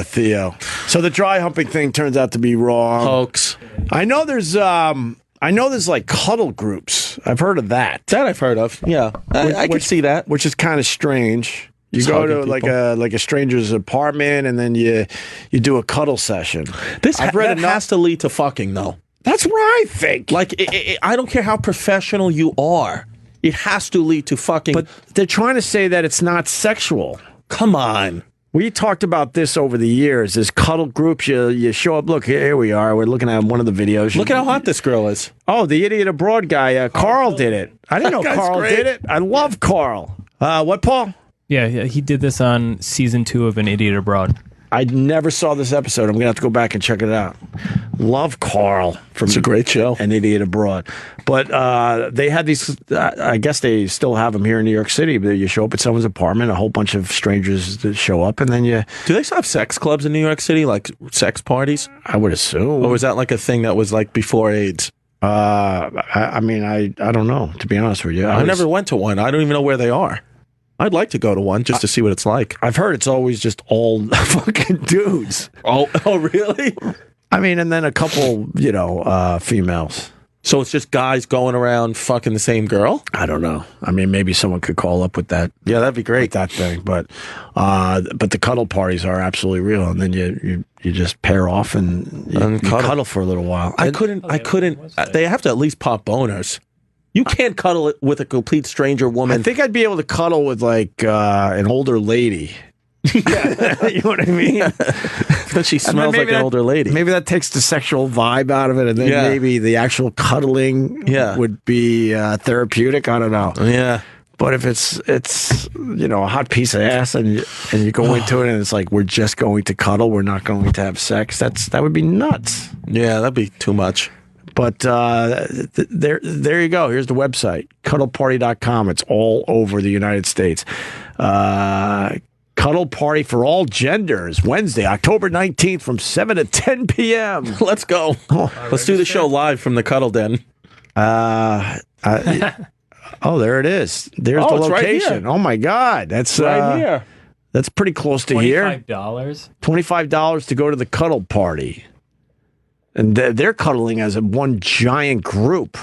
Theo. So the dry humping thing turns out to be wrong. Hoax. I know there's like cuddle groups. I've heard of that. That I've heard of. Yeah, I can see that. Which is kind of strange. You go to like a stranger's apartment and then you do a cuddle session. That has to lead to fucking, though. That's what I think. Like, I don't care how professional you are. It has to lead to fucking. But they're trying to say that it's not sexual. Come on. We talked about this over the years. There's cuddle groups. You show up. Look, here we are. We're looking at one of the videos. Look at how hot this girl is. Oh, the idiot abroad guy. Carl did it. I didn't know Carl did it. I love Carl. What, Paul? Yeah, he did this on season 2 of An Idiot Abroad. I never saw this episode. I'm going to have to go back and check it out. Love Carl. It's a great show. An Idiot Abroad. But they had these, I guess they still have them here in New York City. You show up at someone's apartment, a whole bunch of strangers that show up, and then you... Do they still have sex clubs in New York City, like sex parties? I would assume. Or was that like a thing that was like before AIDS? I mean, I don't know, to be honest with you. I never went to one. I don't even know where they are. I'd like to go to one just to see what it's like. I've heard it's always just all fucking dudes. Oh, really? I mean, and then a couple, females. So it's just guys going around fucking the same girl? I don't know. I mean, maybe someone could call up with that. Yeah, that'd be great. That thing, but the cuddle parties are absolutely real, and then you just pair off and you cuddle for a little while. I couldn't. They have to at least pop boners. You can't cuddle it with a complete stranger woman. I think I'd be able to cuddle with like an older lady. Yeah. You know what I mean? But she smells like an older lady. Maybe that takes the sexual vibe out of it, and then maybe the actual cuddling would be therapeutic. I don't know. Yeah. But if it's a hot piece of ass and you go into it and it's like, we're just going to cuddle, we're not going to have sex, that would be nuts. Yeah, that'd be too much. But there you go. Here's the website, cuddleparty.com. It's all over the United States. Cuddle Party for all genders, Wednesday, October 19th from 7 to 10 p.m. Let's go. Let's do the show live from the Cuddle Den. Oh, there it is. There's the location. Right, oh, my God. That's right here. That's pretty close to here. $25? $25 to go to the Cuddle Party. And they're cuddling as one giant group.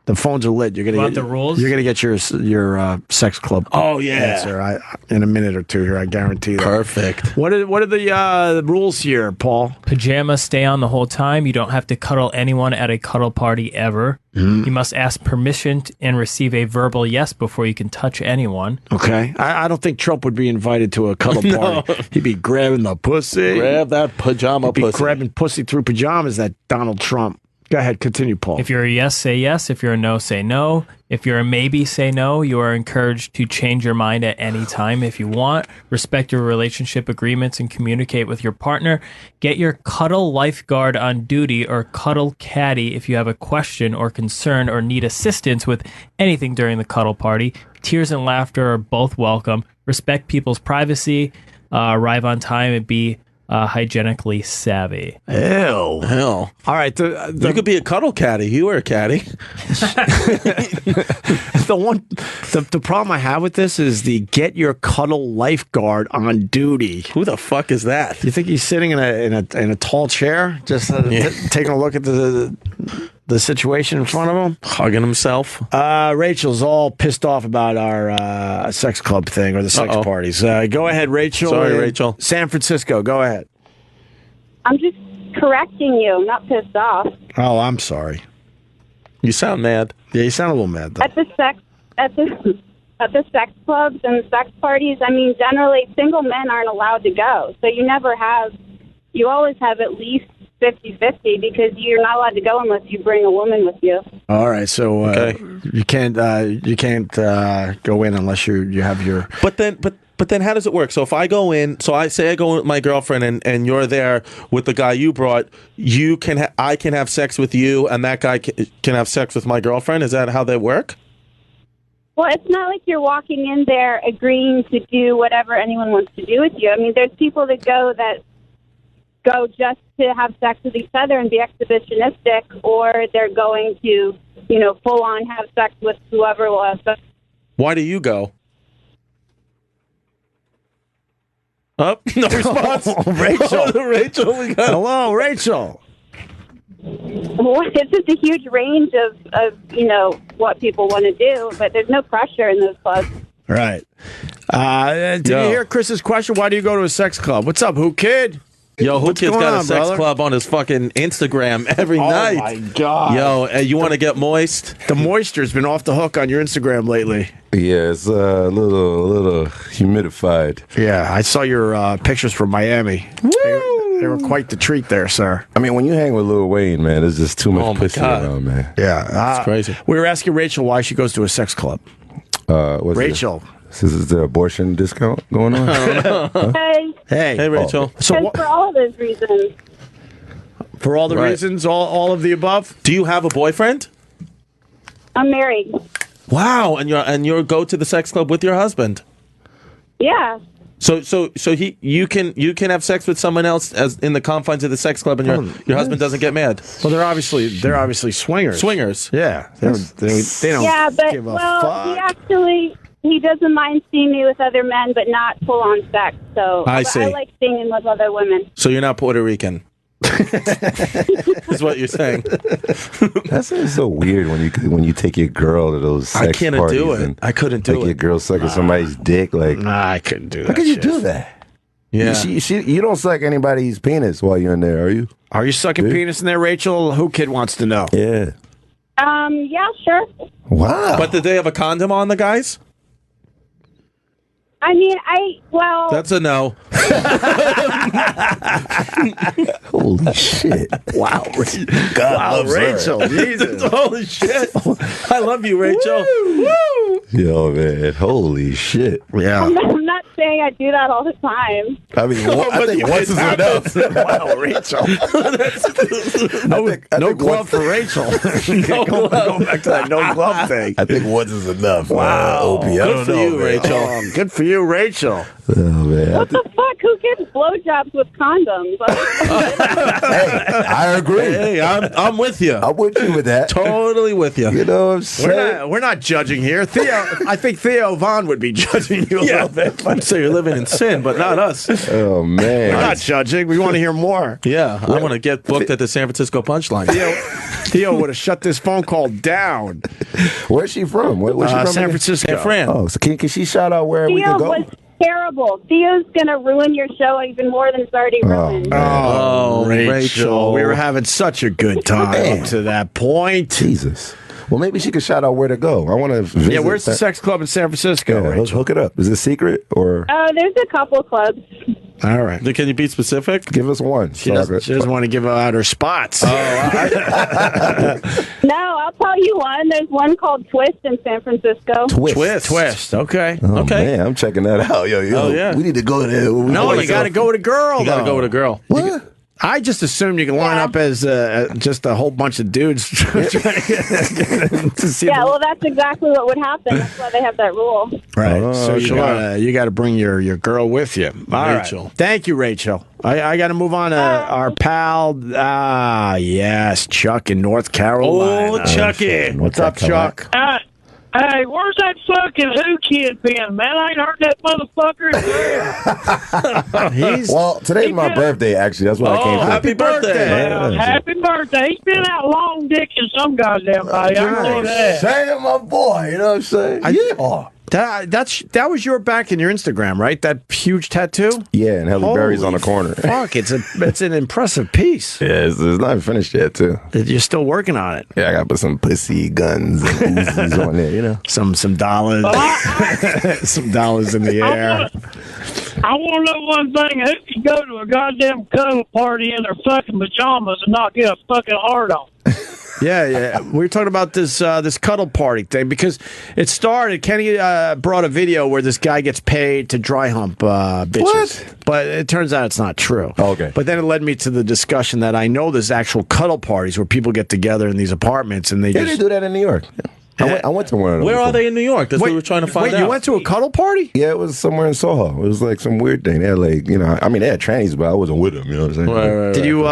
The phones are lit. You're gonna get the rules. You're gonna get your sex club. Oh yeah, answer in a minute or two here. I guarantee that. Perfect. What are the rules here, Paul? Pajamas stay on the whole time. You don't have to cuddle anyone at a cuddle party ever. Mm-hmm. You must ask permission and receive a verbal yes before you can touch anyone. Okay. I don't think Trump would be invited to a cuddle party. No. He'd be grabbing the pussy. Grab that pajama pussy. He'd be grabbing pussy through pajamas. That Donald Trump. Go ahead, continue, Paul. If you're a yes, say yes. If you're a no, say no. If you're a maybe, say no. You are encouraged to change your mind at any time if you want. Respect your relationship agreements and communicate with your partner. Get your cuddle lifeguard on duty or cuddle caddy if you have a question or concern or need assistance with anything during the cuddle party. Tears and laughter are both welcome. Respect people's privacy. Arrive on time and be hygienically savvy. Ew. Hell. All right. You could be a cuddle caddy. You were a caddy. The problem I have with this is the get your cuddle lifeguard on duty. Who the fuck is that? You think he's sitting in a tall chair, just taking a look at the situation in front of him, hugging himself? Rachel's all pissed off about our sex club thing or the sex parties. Go ahead, Rachel. Sorry, Rachel. San Francisco. Go ahead. I'm just correcting you. I'm not pissed off. Oh, I'm sorry. You sound mad. Yeah, you sound a little mad though. At the sex clubs and sex parties, I mean, generally single men aren't allowed to go. So you always have at least 50-50 because you're not allowed to go unless you bring a woman with you. All right, so you can't go in unless you have your. But then how does it work? So if I go in, so I say I go with my girlfriend and you're there with the guy you brought, I can have sex with you and that guy can have sex with my girlfriend. Is that how they work? Well, it's not like you're walking in there agreeing to do whatever anyone wants to do with you. I mean, there's people that go just to have sex with each other and be exhibitionistic, or they're going to, full on have sex with whoever was. Why do you go? Oh, no response. Rachel. Rachel, we got. Hello, Rachel. Well, it's just a huge range of what people want to do, but there's no pressure in those clubs. Right. Did you hear Chris's question? Why do you go to a sex club? What's up, Who Kid? Yo, Who Kid's got a sex brother? club on his fucking Instagram every night. Oh, my God. Yo, you want to get moist? The moisture's been off the hook on your Instagram lately. Yeah, it's a little humidified. Yeah, I saw your pictures from Miami. They were quite the treat there, sir. I mean, when you hang with Lil Wayne, man, there's just too much pussy around, man. Yeah. That's crazy. We were asking Rachel why she goes to a sex club. Rachel. Is there abortion discount going on? Hey, Rachel. So for all of those reasons. For all the reasons, all of the above? Do you have a boyfriend? I'm married. Wow, and you go to the sex club with your husband? Yeah. So you can have sex with someone else as in the confines of the sex club, and your husband doesn't get mad. Well, they're obviously swingers. Swingers. Yeah. They don't Yeah, but give a fuck. he doesnis mind seeing me with other men, but not full on sex. So I see. I like seeing him with other women. So you're not Puerto Rican. Is what you're saying. That's so weird when you take your girl to those sex I couldn't parties do it. and I couldn't do take your girl sucking somebody's dick. Like, Nah, I couldn't do that. how could you shit. do that? Yeah. You don't suck anybody's penis while you're in there, are you? Are you sucking penis in there, Rachel? Who Kid wants to know? Yeah. Yeah, sure. Wow. But did they have a condom on, the guys? I mean, That's a no. Holy shit. Wow. God loves her. Rachel. Jesus. Holy shit. I love you, Rachel. Woo! Yo, man. Holy shit. Yeah. I'm not saying I do that all the time. I mean, I think once is enough. Wow, Rachel. No glove for Rachel. Go back to that no glove thing. I think once is enough. Wow. Opie. I don't Good for know, you, man. Rachel. Oh, good for you, Rachel. Oh, man. What the fuck? Who gives blowjobs with condoms? Hey, I agree. Hey, I'm with you. I'm with you with that. Totally with you. You know what I'm saying? We're not judging here. I think Theo Vaughn would be judging you a little bit. So you're living in sin, but not us. Oh, man. We're not judging. We want to hear more. Yeah, I want to get booked at the San Francisco Punchline. Theo would have shut this phone call down. Where's she from? Where's she from? San again? Francisco. Fran. Oh, so can she shout out where we Theo can go? was terrible. Theo's gonna ruin your show even more than it's already ruined. Oh, Rachel. Rachel. We were having such a good time up to that point. Jesus. Well, maybe she could shout out where to go. I want to visit. Yeah, where's the that. sex club in San Francisco, Yeah, Rachel? hook it up. Is it secret or There's a couple clubs. All right. Can you be specific? give us one? She doesn't want to give out her spots. No, I'll tell you one. There's one called Twist in San Francisco. Twist. Okay. Oh, Okay. man, I'm checking that out. Yo, Oh, yeah. we need to go there. No, you got to go with a girl. You got to though. go with a girl. What? I just assumed you can line up as just a whole bunch of dudes trying to get to see Yeah, the- well, that's exactly what would happen. That's why they have that rule. Right. Oh, So you got to bring your girl with you. All Rachel. right. Thank you, Rachel. I got to move on to our pal. Yes, Chuck in North Carolina. Oh, Chucky. What's up, Chuck? Hey, where's that fucking Who Kid been, man? I ain't heard that motherfucker in years. Well, today's my birthday, actually. That's what I came to. Happy birthday. Happy birthday. He's been out long dick in some goddamn body. I can see that. Saying my boy, you know what I'm saying? Yeah. That was your back in your Instagram, right? That huge tattoo. Yeah, and Halle Berry's on the corner. Fuck, it's an impressive piece. Yeah, it's not finished yet, too. You're still working on it. Yeah, I got to put some pussy guns and Uzis on there, you know. Some dollars, some dollars in the air. I want to know one thing. Who can go to a goddamn cuddle party in their fucking pajamas and not get a fucking hard on? Yeah. We were talking about this cuddle party thing because it started. Kenny brought a video where this guy gets paid to dry hump bitches. What? But it turns out it's not true. Oh, okay. But then it led me to the discussion that I know there's actual cuddle parties where people get together in these apartments and they they do that in New York. I went to one of them. Where are they in New York? That's what we were trying to find out. Wait, you went to a cuddle party? Yeah, it was somewhere in Soho. It was like some weird thing. They had like, they had trannies, but I wasn't with them. You know what I'm saying? Right. Did you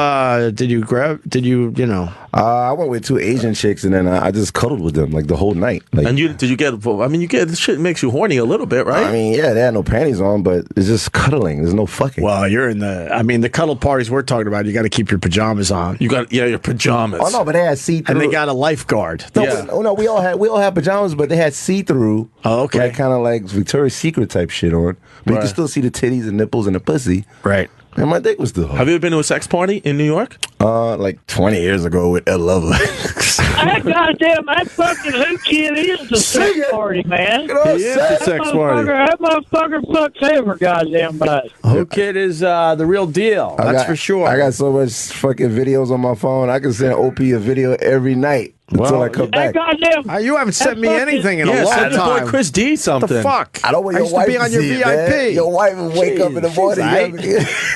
I went with 2 Asian chicks, and then I just cuddled with them like the whole night. Like, and did you get? I mean, this shit makes you horny a little bit, right? I mean, yeah, they had no panties on, but it's just cuddling. There's no fucking. Well, you're in the cuddle parties we're talking about. You got to keep your pajamas on. Your pajamas. Oh no, but they had see-through. And they got a lifeguard. No, we all had pajamas, but they had see-through. Oh, okay. Like, kind of like Victoria's Secret type shit on, but you can still see the titties and nipples and the pussy. Right. And my dick was still hard. Have you ever been to a sex party in New York? Like 20 years ago with Ed Lover. That goddamn, that fucking Who Kid is the sex party, man. He is the sex party. That motherfucker fucks every goddamn body. Who Kid is the real deal. That's for sure. I got so much fucking videos on my phone. I can send Opie a video every night. Until I come back. Goddamn, you haven't sent me anything in a long send time. Your boy Chris D something. The fuck? I don't want your used wife to be on your VIP. Man. Your wife would wake up in the morning.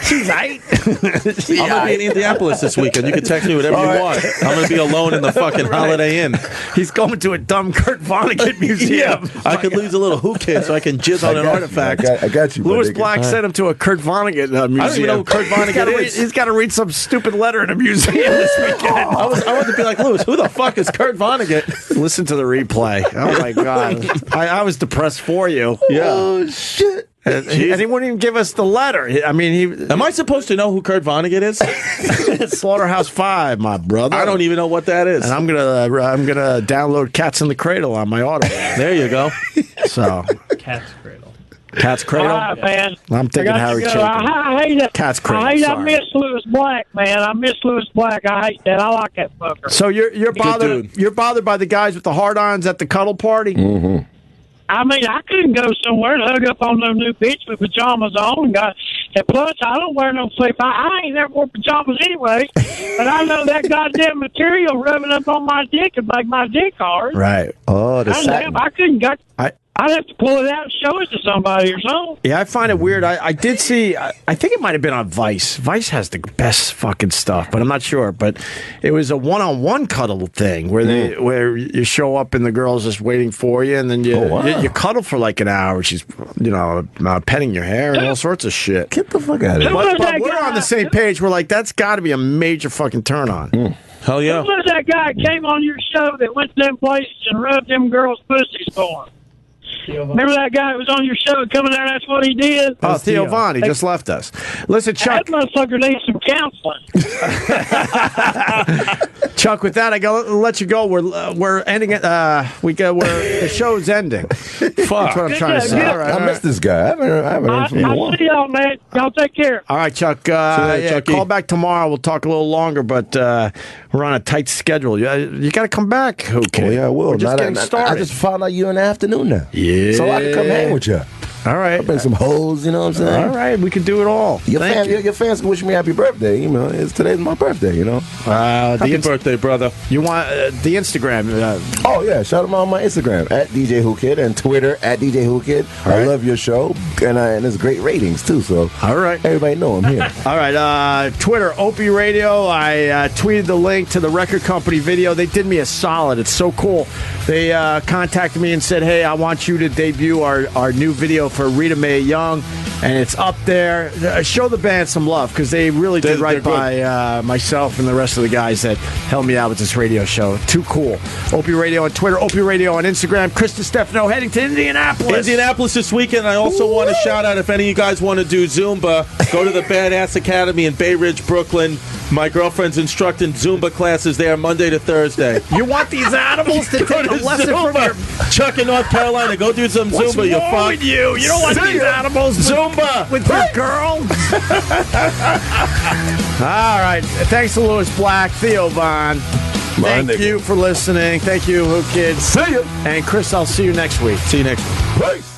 She's right. I'm gonna be in Indianapolis this weekend. You can text me whatever you want. I'm gonna be alone in the fucking Holiday Inn. He's going to a dumb Kurt Vonnegut museum. I could lose a little Who Kid so I can jizz on an artifact. I got you. Lewis Black sent him to a Kurt Vonnegut museum. I don't even know who Kurt Vonnegut is. He's got to read some stupid letter in a museum this weekend. I wanted to be like, Lewis, who the fuck is Kurt Vonnegut? Listen to the replay. Oh my god, I was depressed for you. Yeah. Oh shit. And he wouldn't even give us the letter. I mean, am I supposed to know who Kurt Vonnegut is? It's Slaughterhouse 5, my brother. I don't even know what that is. And I'm gonna download Cats in the Cradle on my auto. There you go. So Cat's Cradle. Cat's Cradle. All right, man. I'm thinking Harry Chapin. I hate it. Cat's Cradle. I miss Lewis Black, man. I miss Lewis Black. I hate that. I like that fucker. So you're bothered. You're bothered by the guys with the hard-ons at the cuddle party. Mm-hmm. I mean, I couldn't go somewhere and hug up on no new bitch with pajamas on. And plus, I don't wear no sleep. I ain't never wore pajamas anyway. But I know that goddamn material rubbing up on my dick would make my dick hard. Right. Oh, the satin. I couldn't go. I'd have to pull it out and show it to somebody or something. Yeah, I find it weird. I did see, I think it might have been on Vice. Vice has the best fucking stuff, but I'm not sure. But it was a one-on-one cuddle thing where you show up and the girl's just waiting for you, and then you cuddle for like an hour. She's, petting your hair and all sorts of shit. Get the fuck out of here. But we're on the same page. We're like, that's got to be a major fucking turn on. Hell yeah. Who was that guy that came on your show that went to them places and rubbed them girls' pussies for him? Remember that guy that was on your show coming there? That's what he did. Oh, Theo Von. He just left us. Listen, Chuck. That motherfucker needs some counseling. Chuck, with that, I gotta let you go. We're ending it. The show's ending. Fuck. That's what I'm trying to say. All right, I missed this guy. I haven't heard from him. I'll see y'all, man. Y'all take care. All right, Chuck. Call back tomorrow. We'll talk a little longer, but we're on a tight schedule. You got to come back. Okay. Oh, yeah, I will. We're just getting started. I just found out you in the afternoon now. Yeah. So I can come hang with you. All right. I'll bring some hoes, you know what I'm saying? All right, we can do it all. Your fans can wish me happy birthday. Today's my birthday, Happy birthday, brother. You want the Instagram? Oh, yeah. Shout them out on my Instagram, at DJ Who Kid, and Twitter, at DJ Who Kid. I love your show, and it's great ratings, too. So, all right. Everybody know I'm here. All right. Twitter, Opie Radio. I tweeted the link to the record company video. They did me a solid. It's so cool. They contacted me and said, hey, I want you to debut our new video for Rita Mae Young, and it's up there. Show the band some love, because they really did right by myself and the rest of the guys that helped me out with this radio show. Too cool. Opie Radio on Twitter, Opie Radio on Instagram. Chris Distefano heading to Indianapolis. Indianapolis this weekend. I also want to shout out, if any of you guys want to do Zumba, go to the Badass Academy in Bay Ridge, Brooklyn, My girlfriend's instructing Zumba classes there Monday to Thursday. You want these animals to take a lesson from your... Chuck in North Carolina, go do some What's Zumba. wrong with you? You don't want these animals Zumba with your girl? All right. Thanks to Lewis Black, Theo Von. Thank you for listening. Thank you, Who Kids. See you. And Chris, I'll see you next week. See you next week. Peace.